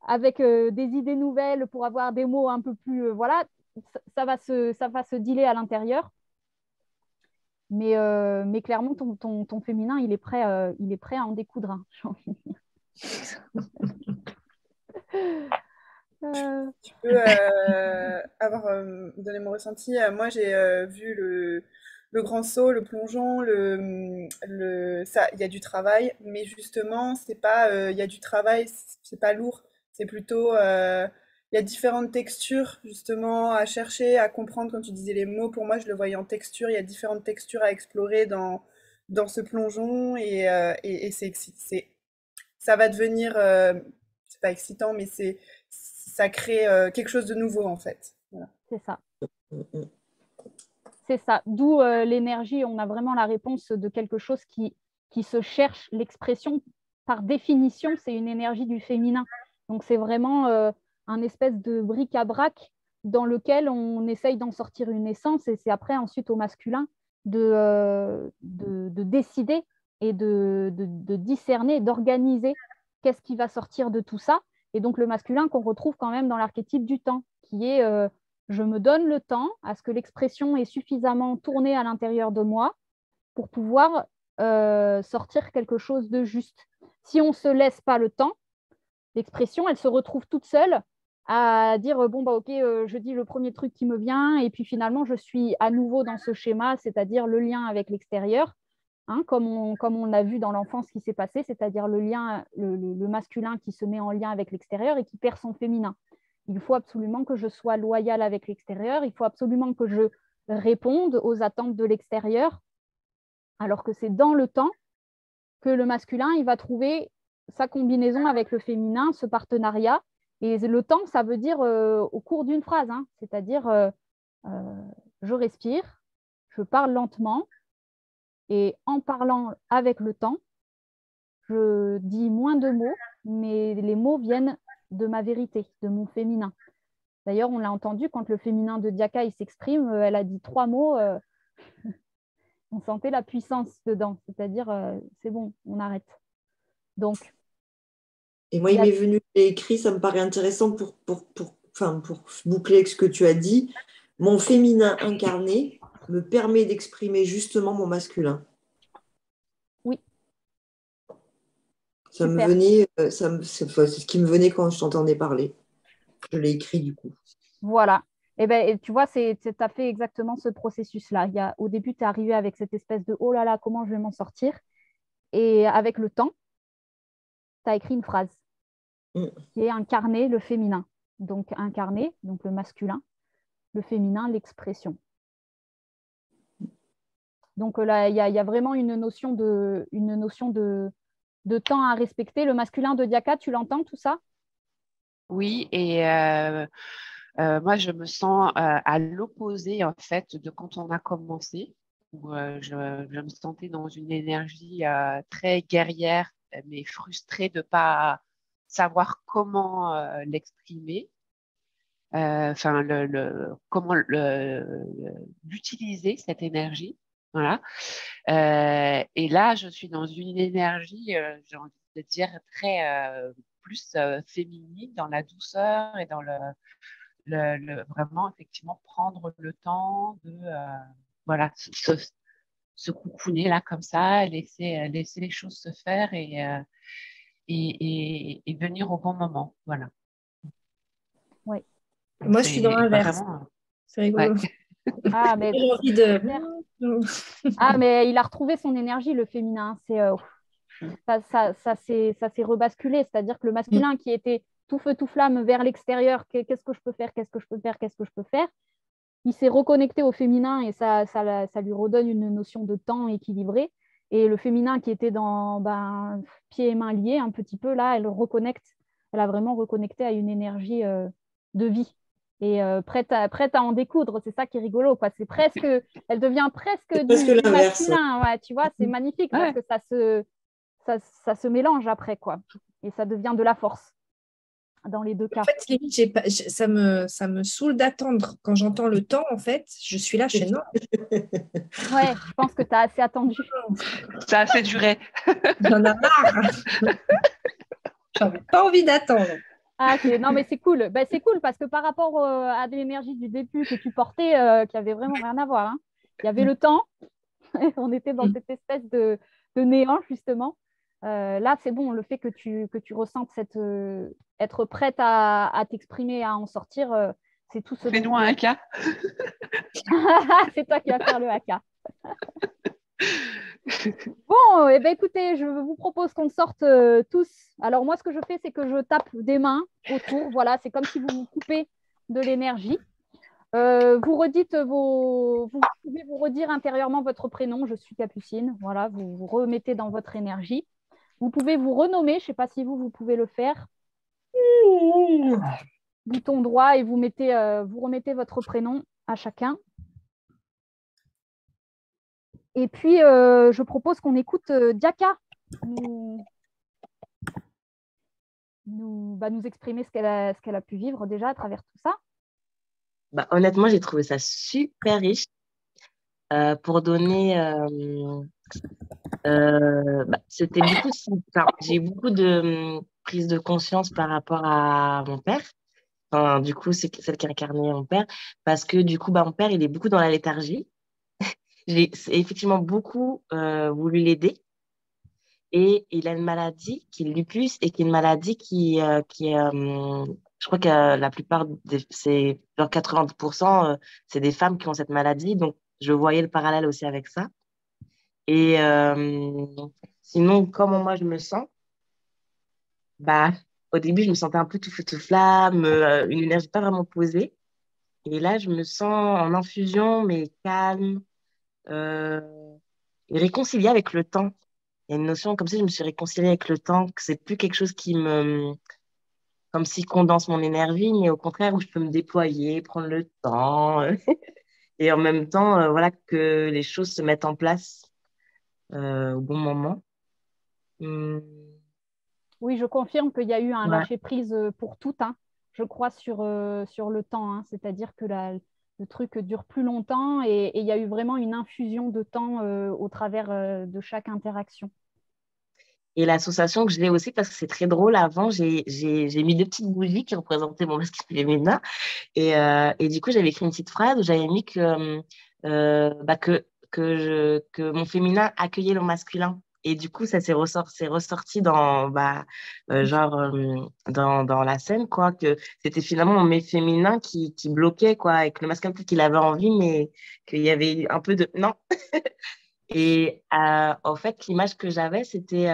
avec des idées nouvelles pour avoir des mots un peu plus... voilà, ça va se dealer à l'intérieur. Mais clairement, ton féminin, il est prêt à en découdre. Hein, Tu peux avoir donné mon ressenti. Moi, j'ai vu le grand saut, le plongeon, ça, il y a du travail, mais justement, c'est pas, il y a du travail, c'est pas lourd, c'est plutôt, il y a différentes textures justement à chercher, à comprendre. Quand tu disais les mots, pour moi, je le voyais en texture. Il y a différentes textures à explorer dans ce plongeon et ça va devenir, c'est pas excitant, mais ça crée quelque chose de nouveau en fait. Voilà. C'est ça. C'est ça. D'où l'énergie. On a vraiment la réponse de quelque chose qui se cherche. L'expression, par définition, c'est une énergie du féminin. Donc, c'est vraiment un espèce de bric-à-brac dans lequel on essaye d'en sortir une essence et c'est après, ensuite, au masculin de décider et de discerner, d'organiser qu'est-ce qui va sortir de tout ça. Et donc, le masculin qu'on retrouve quand même dans l'archétype du temps, qui est je me donne le temps à ce que l'expression ait suffisamment tourné à l'intérieur de moi pour pouvoir sortir quelque chose de juste. Si on ne se laisse pas le temps, l'expression, elle se retrouve toute seule à dire bon, bah ok, je dis le premier truc qui me vient et puis finalement, je suis à nouveau dans ce schéma, c'est-à-dire le lien avec l'extérieur. Hein, comme on l'a vu dans l'enfance qui s'est passé, c'est-à-dire le masculin qui se met en lien avec l'extérieur et qui perd son féminin. Il faut absolument que je sois loyale avec l'extérieur, il faut absolument que je réponde aux attentes de l'extérieur, alors que c'est dans le temps que le masculin, il va trouver sa combinaison avec le féminin, ce partenariat. Et le temps, ça veut dire au cours d'une phrase, hein, c'est-à-dire je respire, je parle lentement, et en parlant avec le temps, je dis moins de mots, mais les mots viennent de ma vérité, de mon féminin. D'ailleurs, on l'a entendu, quand le féminin de Diaka il s'exprime, elle a dit 3 mots, on sentait la puissance dedans, c'est-à-dire c'est bon, on arrête. Donc, et moi, il m'est venu, j'ai écrit, ça me paraît intéressant pour boucler avec ce que tu as dit. Mon féminin incarné me permet d'exprimer justement mon masculin. Oui. Ça me venait, c'est ce qui me venait quand je t'entendais parler. Je l'ai écrit du coup. Voilà. Et tu vois, tu as fait exactement ce processus-là. Au début, tu es arrivé avec cette espèce de « oh là là, comment je vais m'en sortir ?» Et avec le temps, tu as écrit une phrase qui est incarner le féminin. Donc, incarner, donc le masculin, le féminin, l'expression. Donc là, il y a vraiment une notion de temps à respecter. Le masculin de Diaka, tu l'entends tout ça? Oui, et moi, je me sens à l'opposé, en fait, de quand on a commencé, où je me sentais dans une énergie très guerrière, mais frustrée de ne pas savoir comment l'exprimer, comment l'utiliser, cette énergie. Voilà. Et là, je suis dans une énergie, j'ai envie de dire, très plus féminine, dans la douceur et dans vraiment, effectivement, prendre le temps de voilà, se coucouner là comme ça, laisser les choses se faire et venir au bon moment. Voilà. Oui. Moi, je suis dans l'inverse. Vraiment... C'est rigolo. Ouais. Ah, mais j'ai envie de... Ah, mais il a retrouvé son énergie, le féminin. Ça s'est rebasculé. C'est-à-dire que le masculin qui était tout feu, tout flamme vers l'extérieur, qu'est-ce que je peux faire, qu'est-ce que je peux faire, qu'est-ce que je peux faire, il s'est reconnecté au féminin et ça lui redonne une notion de temps équilibré. Et le féminin qui était dans pieds et mains liés un petit peu, là, elle a vraiment reconnecté à une énergie de vie. Et prête à en découdre, c'est ça qui est rigolo, quoi. Elle devient presque du masculin, ouais, tu vois, c'est magnifique parce que ça se mélange après, quoi. Et ça devient de la force dans les deux cas. En fait, limite, ça me saoule d'attendre. Quand j'entends le temps, en fait, je suis là, je fais non. Ouais, je pense que tu as assez attendu. Ça a assez duré. J'en ai marre. J'en ai pas envie d'attendre. Ah, non, mais c'est cool. C'est cool parce que par rapport à l'énergie du début que tu portais, qui avait vraiment rien à voir, hein. Il y avait le temps. On était dans cette espèce de néant, justement. Là, c'est bon, le fait que tu ressentes être prête à t'exprimer, à en sortir, c'est tout ce... Fais-nous un haka. C'est toi qui vas faire le haka. Bon, écoutez, je vous propose qu'on sorte tous. Alors moi, ce que je fais, c'est que je tape des mains autour. Voilà, c'est comme si vous vous coupez de l'énergie. Vous pouvez vous redire intérieurement votre prénom. Je suis Capucine. Voilà, vous vous remettez dans votre énergie. Vous pouvez vous renommer. Je ne sais pas si vous pouvez le faire. Bouton droit et vous remettez votre prénom à chacun. Et puis, je propose qu'on écoute Diaka nous exprimer ce qu'elle a pu vivre déjà à travers tout ça. Honnêtement, j'ai trouvé ça super riche pour donner... c'était j'ai eu beaucoup de prise de conscience par rapport à mon père. Enfin, du coup, c'est celle qui a incarné mon père. Parce que du coup, mon père, il est beaucoup dans la léthargie. J'ai effectivement beaucoup voulu l'aider. Et il a une maladie qui est le lupus et qui est une maladie qui je crois que la plupart, c'est genre 90%, c'est des femmes qui ont cette maladie. Donc, je voyais le parallèle aussi avec ça. Et sinon, comment moi je me sens, au début, je me sentais un peu tout feu, tout flamme, une énergie pas vraiment posée. Et là, je me sens en infusion, mais calme et réconciliée avec le temps. Il y a une notion comme si je me suis réconciliée avec le temps, que c'est plus quelque chose comme s'il condense mon énergie, mais au contraire où je peux me déployer, prendre le temps, et en même temps, voilà, que les choses se mettent en place au bon moment. Hum, Oui, je confirme qu'il y a eu un ouais. lâcher-prise pour toutes, hein, je crois, sur le temps. Hein. C'est-à-dire que le truc dure plus longtemps et il y a eu vraiment une infusion de temps au travers de chaque interaction. Et l'association que je l'ai aussi parce que c'est très drôle. Avant, j'ai mis deux petites bougies qui représentaient mon masculin féminin. Et du coup, j'avais écrit une petite phrase où j'avais mis que mon féminin accueillait le masculin. Et du coup, ça c'est ressorti dans la scène, quoi, que c'était finalement mes féminins qui bloquaient, quoi, avec le masculin, peut-être qu'il avait envie, mais qu'il y avait un peu de non. Et en fait, l'image que j'avais, c'était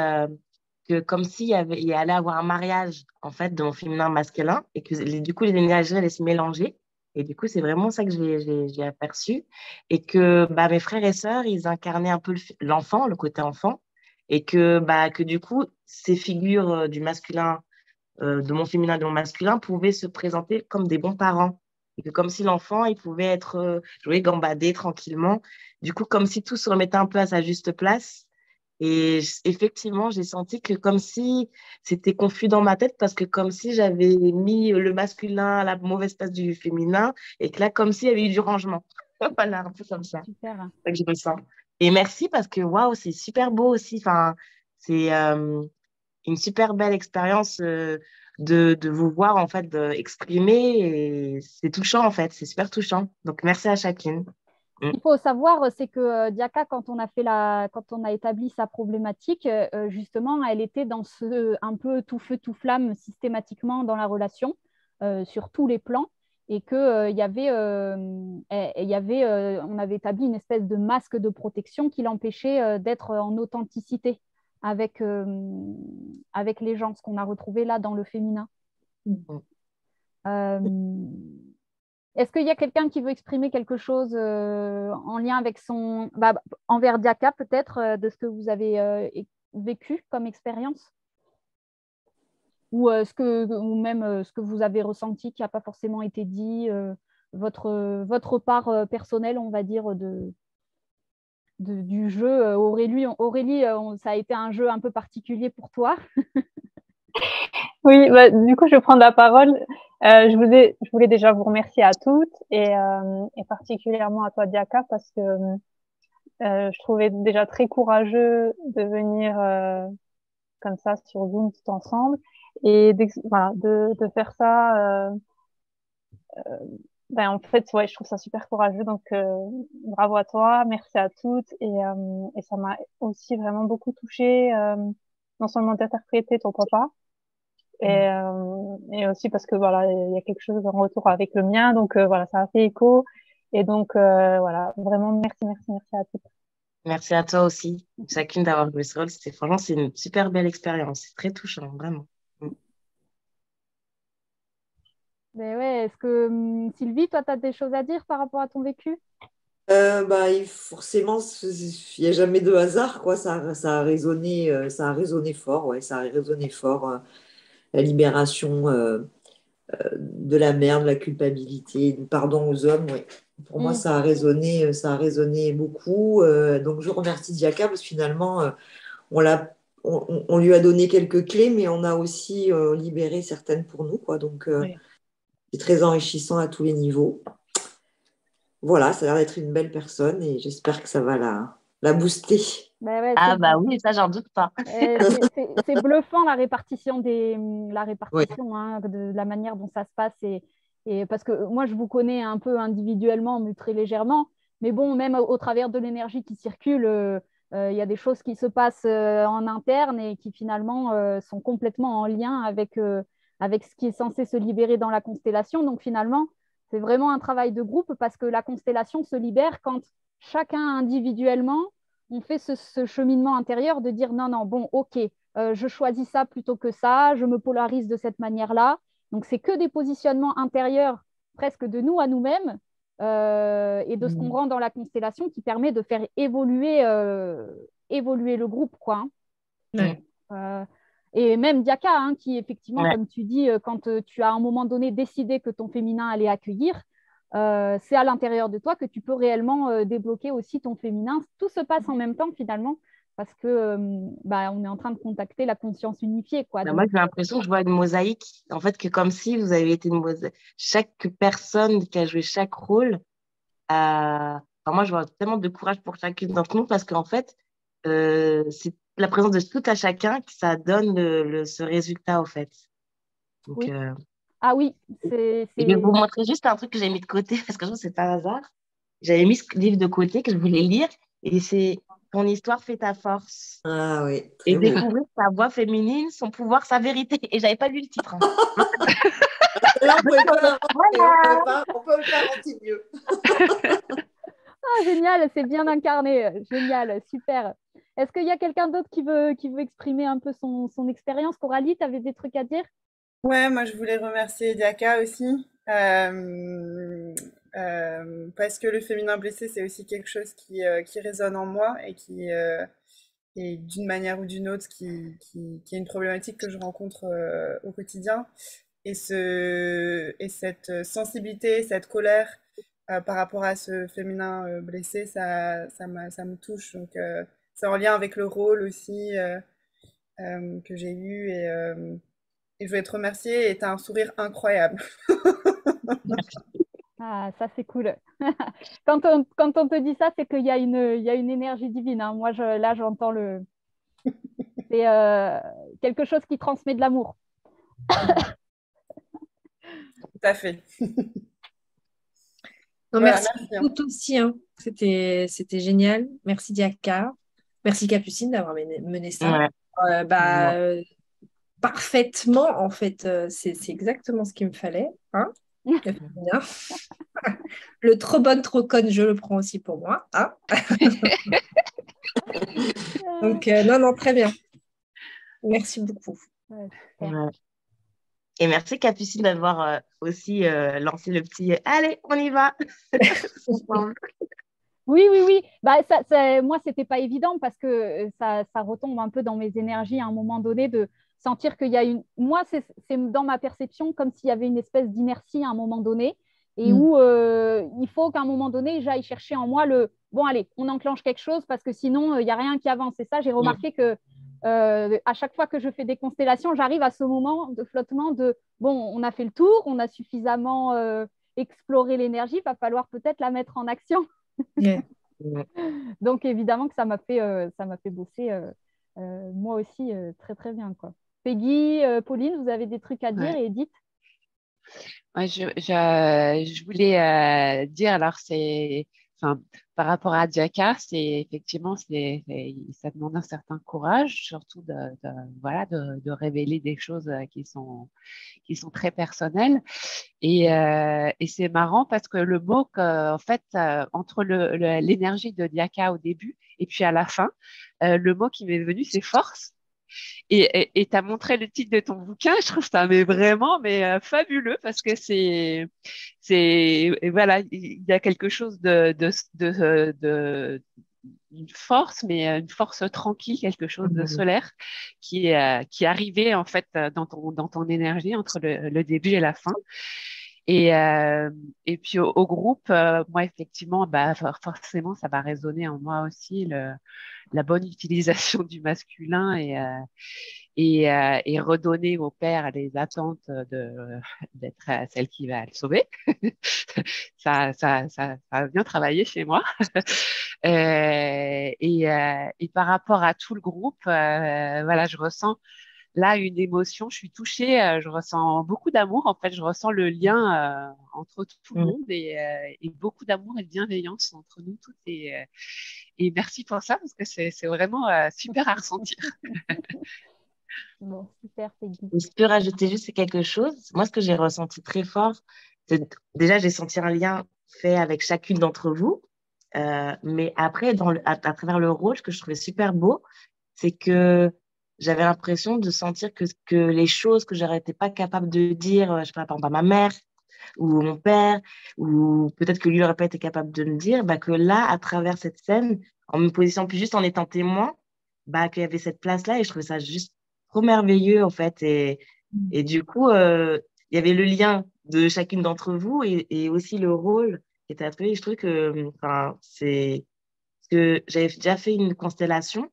que comme il allait avoir un mariage en fait de mon féminin masculin et que du coup les énergies allaient se mélanger. Et du coup, c'est vraiment ça que j'ai aperçu. Et que mes frères et sœurs, ils incarnaient un peu l'enfant, le côté enfant. Et que du coup, ces figures du masculin, de mon féminin et de mon masculin, pouvaient se présenter comme des bons parents. Et que comme si l'enfant, il pouvait être joué, gambader tranquillement. Du coup, comme si tout se remettait un peu à sa juste place. Et effectivement, j'ai senti que comme si c'était confus dans ma tête parce que comme si j'avais mis le masculin à la mauvaise place du féminin et que là, comme s'il y avait eu du rangement. Voilà, un peu comme ça. Super. C'est ça que je ressens. Et merci parce que waouh, c'est super beau aussi. Enfin, c'est une super belle expérience de vous voir en fait exprimer et c'est touchant en fait. C'est super touchant. Donc, merci à chacune. Ce qu'il faut savoir, c'est que Diaka, quand on a établi sa problématique, justement, elle était dans ce un peu tout feu, tout flamme systématiquement dans la relation, sur tous les plans, et que on avait établi une espèce de masque de protection qui l'empêchait d'être en authenticité avec les gens, ce qu'on a retrouvé là dans le féminin. Euh, Est-ce qu'il y a quelqu'un qui veut exprimer quelque chose en lien avec envers Diaka peut-être, de ce que vous avez vécu comme expérience ou même ce que vous avez ressenti qui n'a pas forcément été dit, votre part personnelle, on va dire, du jeu. Aurélie, ça a été un jeu un peu particulier pour toi. Oui, du coup, je vais prendre la parole. Je voulais déjà vous remercier à toutes et particulièrement à toi, Diaka, parce que je trouvais déjà très courageux de venir comme ça sur Zoom tout ensemble et de faire ça. En fait, ouais, je trouve ça super courageux. Donc, bravo à toi, merci à toutes et ça m'a aussi vraiment beaucoup touchée, non seulement d'interpréter ton papa. Et aussi parce que voilà, il y a quelque chose en retour avec le mien, donc voilà, ça a fait écho. Et donc voilà, vraiment merci à toutes. Merci à toi aussi, chacune d'avoir joué ce rôle. Franchement, c'est une super belle expérience. C'est très touchant, vraiment. Mais ouais, est-ce que Sylvie, toi, tu as des choses à dire par rapport à ton vécu? Forcément, il n'y a jamais de hasard, quoi. Ça a résonné fort, ouais, ça a résonné fort. La libération de la merde, la culpabilité, du pardon aux hommes, ouais. Pour moi, ça a résonné beaucoup. Donc, je remercie Diaka parce que finalement, on lui a donné quelques clés, mais on a aussi libéré certaines pour nous, quoi. Donc, c'est très enrichissant à tous les niveaux. Voilà, ça a l'air d'être une belle personne et j'espère que ça va la booster. Oui, ça, j'en doute pas. C'est bluffant la répartition Ouais. de la manière dont ça se passe. Et parce que moi, je vous connais un peu individuellement, mais très légèrement. Mais bon, même au travers de l'énergie qui circule, il y a des choses qui se passent en interne et qui finalement sont complètement en lien avec ce qui est censé se libérer dans la constellation. Donc finalement, c'est vraiment un travail de groupe parce que la constellation se libère quand chacun individuellement, on fait ce cheminement intérieur de dire non, non, bon, ok, je choisis ça plutôt que ça, je me polarise de cette manière-là. Donc, c'est que des positionnements intérieurs presque de nous à nous-mêmes et de ce qu'on rend dans la constellation qui permet de faire évoluer le groupe, quoi. Ouais. Et même Diaka, hein, qui effectivement, Ouais. comme tu dis, quand tu as à un moment donné décidé que ton féminin allait accueillir, c'est à l'intérieur de toi que tu peux réellement débloquer aussi ton féminin. Tout se passe en même temps finalement, parce que on est en train de contacter la conscience unifiée, quoi. Bah, moi, Donc, j'ai l'impression que je vois une mosaïque. En fait, que comme si vous avez été une mosaïque. Chaque personne qui a joué chaque rôle enfin, moi, je vois tellement de courage pour chacune d'entre nous parce qu'en fait, c'est la présence de tout à chacun que ça donne ce résultat, en fait. Donc, oui. Ah oui, et je vais vous montrer juste un truc que j'ai mis de côté parce que je trouve que c'est par hasard. J'avais mis ce livre de côté que je voulais lire et c'est Ton histoire fait ta force. Ah oui, Et très beau. découvrir sa voix féminine, son pouvoir, sa vérité. Et j'avais pas lu le titre. Hein. Là, on pouvait pas l'inventer, Voilà. on peut pas inventer mieux. Ah, génial, c'est bien incarné. Génial, super. Est-ce qu'il y a quelqu'un d'autre qui veut exprimer un peu son expérience? Coralie, tu avais des trucs à dire? Ouais, moi je voulais remercier Diaka aussi, parce que le féminin blessé, c'est aussi quelque chose qui résonne en moi et et d'une manière ou d'une autre, qui est une problématique que je rencontre au quotidien. Et cette sensibilité, cette colère par rapport à ce féminin blessé, ça me touche. Donc c'est en lien avec le rôle aussi que j'ai eu et je voulais te remercier et tu as un sourire incroyable. Ah, ça, c'est cool. Quand on te dit ça, c'est qu'il y a il y a une énergie divine, hein. Moi, là, j'entends c'est quelque chose qui transmet de l'amour. Tout à fait. Non, Voilà, merci merci, hein. beaucoup aussi. Hein. C'était génial. Merci Diaka. Merci Capucine d'avoir mené ça. Ouais. Parfaitement, en fait, c'est exactement ce qu'il me fallait. Hein. Le féminin. Le trop bonne, trop conne, je le prends aussi pour moi. Hein. Donc, non, très bien. Merci beaucoup. Ouais, super. Ouais. Et merci Capucine d'avoir aussi lancé le petit allez, on y va. Oui. Bah, moi, c'était pas évident parce que ça retombe un peu dans mes énergies à un moment donné de sentir qu'il y a une. Moi, c'est dans ma perception comme s'il y avait une espèce d'inertie à un moment donné et où il faut qu'à un moment donné, j'aille chercher en moi bon, allez, on enclenche quelque chose parce que sinon, il n'y a rien qui avance. Et ça, j'ai remarqué que à chaque fois que je fais des constellations, j'arrive à ce moment de flottement de bon, on a fait le tour, on a suffisamment exploré l'énergie, il va falloir peut-être la mettre en action. Yeah. Donc évidemment que ça m'a fait bosser moi aussi très très bien, quoi. Peggy, Pauline, vous avez des trucs à dire? Ouais. Et Edith? Ouais, je voulais dire, alors par rapport à Diaka, effectivement, ça demande un certain courage, surtout de révéler des choses qui sont très personnelles. Et c'est marrant parce que le mot, en fait, entre l'énergie de Diaka au début et puis à la fin, le mot qui m'est venu, c'est force. Et tu as montré le titre de ton bouquin, je trouve ça vraiment fabuleux parce que voilà, il y a quelque chose une force, mais une force tranquille, quelque chose de solaire qui est arrivé en fait dans ton énergie entre le début et la fin. Et puis au groupe, moi effectivement, forcément, ça va résonner en moi aussi la bonne utilisation du masculin et redonner au père les attentes d'être celle qui va le sauver. Ça a bien travaillé chez moi. Et par rapport à tout le groupe, voilà, je ressens là une émotion, je suis touchée, je ressens beaucoup d'amour. En fait, je ressens le lien entre tout le monde et beaucoup d'amour et de bienveillance entre nous toutes. Et merci pour ça parce que c'est vraiment super à ressentir. Bon, super, Peggy. Je peux rajouter juste quelque chose. Moi, ce que j'ai ressenti très fort, c'est déjà, j'ai senti un lien fait avec chacune d'entre vous. Mais après, à travers le rôle, ce que je trouvais super beau, c'est que j'avais l'impression de sentir que les choses que je n'étais pas capable de dire, je sais pas, par exemple, à ma mère ou mon père, ou peut-être que lui n'aurait pas été capable de me dire, que là, à travers cette scène, en me positionnant plus juste en étant témoin, qu'il y avait cette place-là et je trouvais ça juste trop merveilleux, en fait. Et du coup, il y avait le lien de chacune d'entre vous et aussi le rôle qui était attribué. Je trouve que, enfin, c'est parce que j'avais déjà fait une constellation,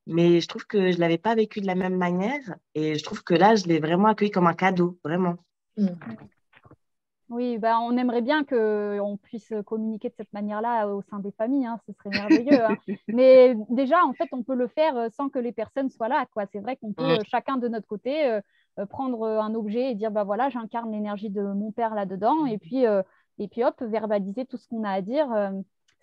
mais je trouve que je l'avais pas vécu de la même manière et je trouve que là, je l'ai vraiment accueilli comme un cadeau, vraiment. Oui, on aimerait bien qu'on puisse communiquer de cette manière-là au sein des familles, hein, ce serait merveilleux. Hein. Mais déjà, en fait, on peut le faire sans que les personnes soient là, quoi. C'est vrai qu'on peut, chacun de notre côté, prendre un objet et dire, bah voilà, j'incarne l'énergie de mon père là-dedans, et puis hop, verbaliser tout ce qu'on a à dire.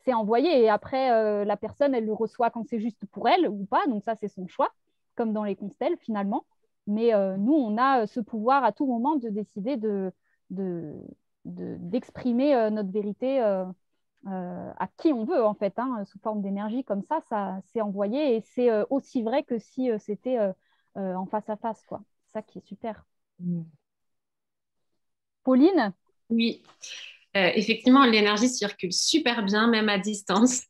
C'est envoyé. Et après, la personne, elle le reçoit quand c'est juste pour elle ou pas. Donc ça, c'est son choix, comme dans les constelles, finalement. Mais nous, on a ce pouvoir à tout moment de décider d'exprimer notre vérité à qui on veut, en fait, hein, sous forme d'énergie comme ça c'est envoyé. Et c'est aussi vrai que si c'était en face à face, quoi. C'est ça qui est super. Pauline? Oui. Effectivement, l'énergie circule super bien, même à distance.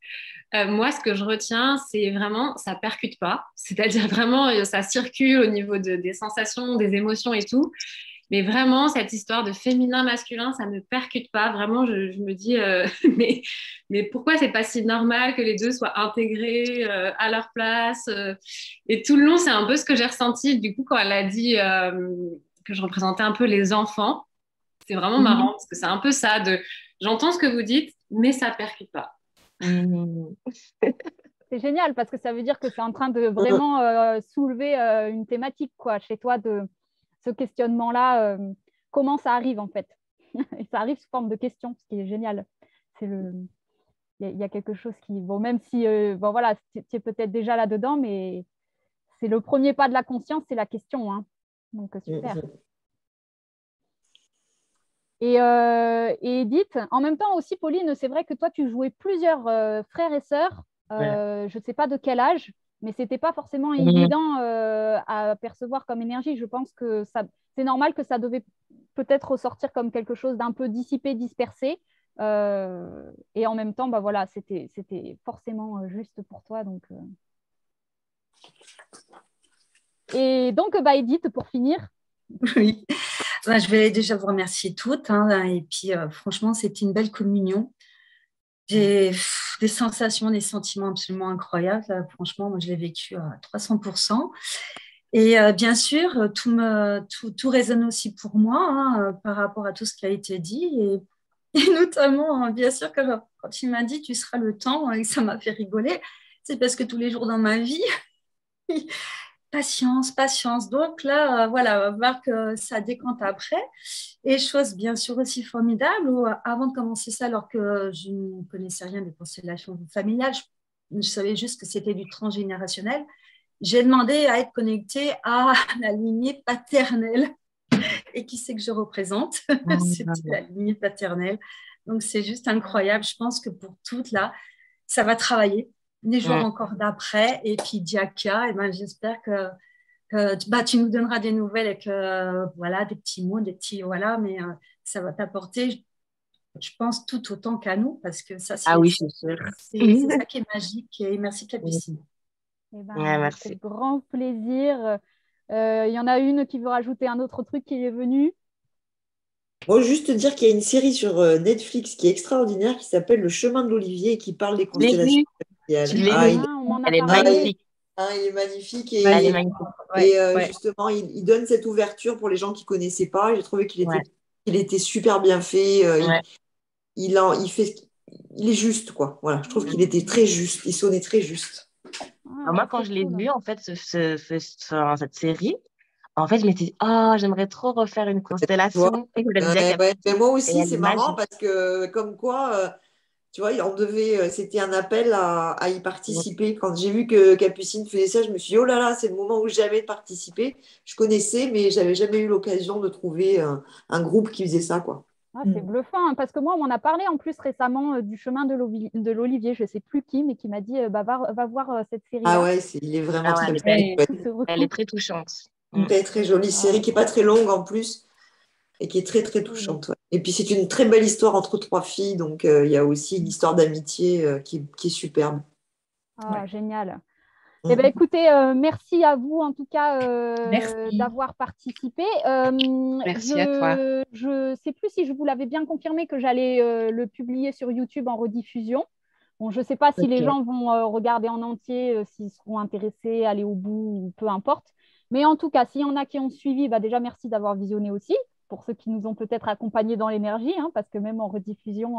Moi, ce que je retiens, c'est vraiment, ça percute pas. C'est-à-dire vraiment, ça circule au niveau des sensations, des émotions et tout. Mais vraiment, cette histoire de féminin-masculin, ça ne me percute pas. Vraiment, je me dis, mais pourquoi c'est pas si normal que les deux soient intégrés à leur place Et tout le long, c'est un peu ce que j'ai ressenti. Du coup, quand elle a dit que je représentais un peu les enfants, c'est vraiment marrant parce que c'est un peu ça. J'entends ce que vous dites, mais ça percute pas. C'est génial parce que ça veut dire que c'est en train de vraiment soulever une thématique, quoi, chez toi, de ce questionnement-là, comment ça arrive en fait. Et ça arrive sous forme de question, ce qui est génial. Il y a quelque chose qui, bon, même si voilà, tu es peut-être déjà là-dedans, mais c'est le premier pas de la conscience, c'est la question. Hein. Donc super. Et Edith, en même temps aussi, Pauline, c'est vrai que toi, tu jouais plusieurs frères et sœurs, je ne sais pas de quel âge, mais ce n'était pas forcément évident à percevoir comme énergie. Je pense que c'est normal que ça devait peut-être ressortir comme quelque chose d'un peu dissipé, dispersé. Et en même temps, bah, voilà, c'était forcément juste pour toi. Donc, Et donc, Edith, pour finir. Oui. Je vais déjà vous remercier toutes. Hein, et puis, franchement, c'était une belle communion. J'ai des sensations, des sentiments absolument incroyables. Franchement, moi, je l'ai vécu à 300%. Et bien sûr, tout résonne aussi pour moi par rapport à tout ce qui a été dit. Et notamment, bien sûr, quand tu m'as dit « tu seras le temps », et ça m'a fait rigoler, c'est parce que tous les jours dans ma vie, patience. Donc là, voilà, on va voir que ça décante après. Et chose bien sûr aussi formidable, avant de commencer ça, alors que je ne connaissais rien des constellations familiales, je savais juste que c'était du transgénérationnel, j'ai demandé à être connectée à la lignée paternelle. Et qui c'est que je représente? C'était la lignée paternelle. Donc, c'est juste incroyable. Je pense que pour toutes, là, ça va travailler les jours encore d'après. Et puis, Diaka, j'espère que tu nous donneras des nouvelles avec voilà, des petits mots, des petits voilà, mais ça va t'apporter, je pense, tout autant qu'à nous, parce que ça, c'est oui, c'est sûr. C'est ça qui est magique. Et merci, Capucine. Merci. C'est grand plaisir. Il y en a une qui veut rajouter un autre truc qui est venu. Moi, juste te dire qu'il y a une série sur Netflix qui est extraordinaire, qui s'appelle Le Chemin de l'Olivier et qui parle des constellations familiales. Elle est magnifique. Il est magnifique justement, il donne cette ouverture pour les gens qui ne connaissaient pas. J'ai trouvé qu'il était super bien fait. Il est juste, quoi. Voilà, je trouve qu'il était très juste. Il sonnait très juste. Moi, quand je l'ai vu, en fait, cette série, en fait, je m'étais dit, j'aimerais trop refaire une constellation. Mais moi aussi, c'est marrant parce que, comme quoi, tu vois, c'était un appel à y participer. Quand j'ai vu que Capucine faisait ça, je me suis dit, oh là là, c'est le moment où j'avais participé. Je connaissais, mais je n'avais jamais eu l'occasion de trouver un groupe qui faisait ça, quoi. C'est bluffant, hein, parce que moi, on m'en a parlé en plus récemment du chemin de l'Olivier, je ne sais plus qui, mais qui m'a dit va voir cette série. Ah ouais, il est vraiment très belle. Elle est très touchante. Très, très jolie série qui n'est pas très longue en plus et qui est très, très touchante. Ouais. Et puis, c'est une très belle histoire entre 3 filles, donc il y a aussi une histoire d'amitié qui est superbe. Génial. Eh ben, écoutez, merci à vous en tout cas Merci. d'avoir participé. Merci à toi. Je ne sais plus si je vous l'avais bien confirmé que j'allais le publier sur YouTube en rediffusion. Bon, je ne sais pas si les Ok. gens vont regarder en entier, s'ils seront intéressés, aller au bout, ou peu importe. Mais en tout cas, s'il y en a qui ont suivi, bah déjà merci d'avoir visionné aussi, pour ceux qui nous ont peut-être accompagnés dans l'énergie, hein, parce que même en rediffusion,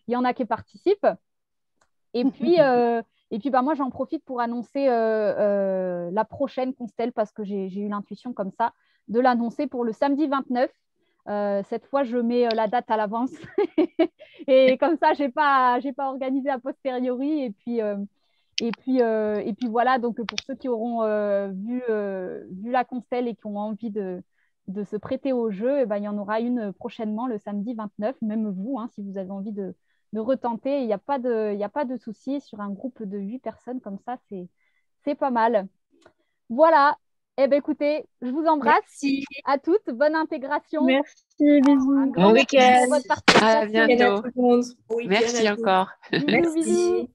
il y en a qui participent. Et puis, bah, moi, j'en profite pour annoncer la prochaine Constelle, parce que j'ai eu l'intuition comme ça, de l'annoncer pour le samedi 29. Cette fois, je mets la date à l'avance. Et comme ça, je n'ai pas organisé a posteriori. Et puis voilà, donc pour ceux qui auront vu la Constelle et qui ont envie de se prêter au jeu, eh ben, il y en aura une prochainement le samedi 29. Même vous, hein, si vous avez envie de retenter, il n'y a pas de souci. Sur un groupe de 8 personnes comme ça, c'est pas mal. Voilà. Eh bien, écoutez, je vous embrasse. Merci. À toutes. Bonne intégration. Merci, bisous. Un grand Bon merci week-end. pour votre À participation. bientôt. Bon week-end à tout le monde. Bon week-end Merci à tous. encore. Bisous, Merci. bisous.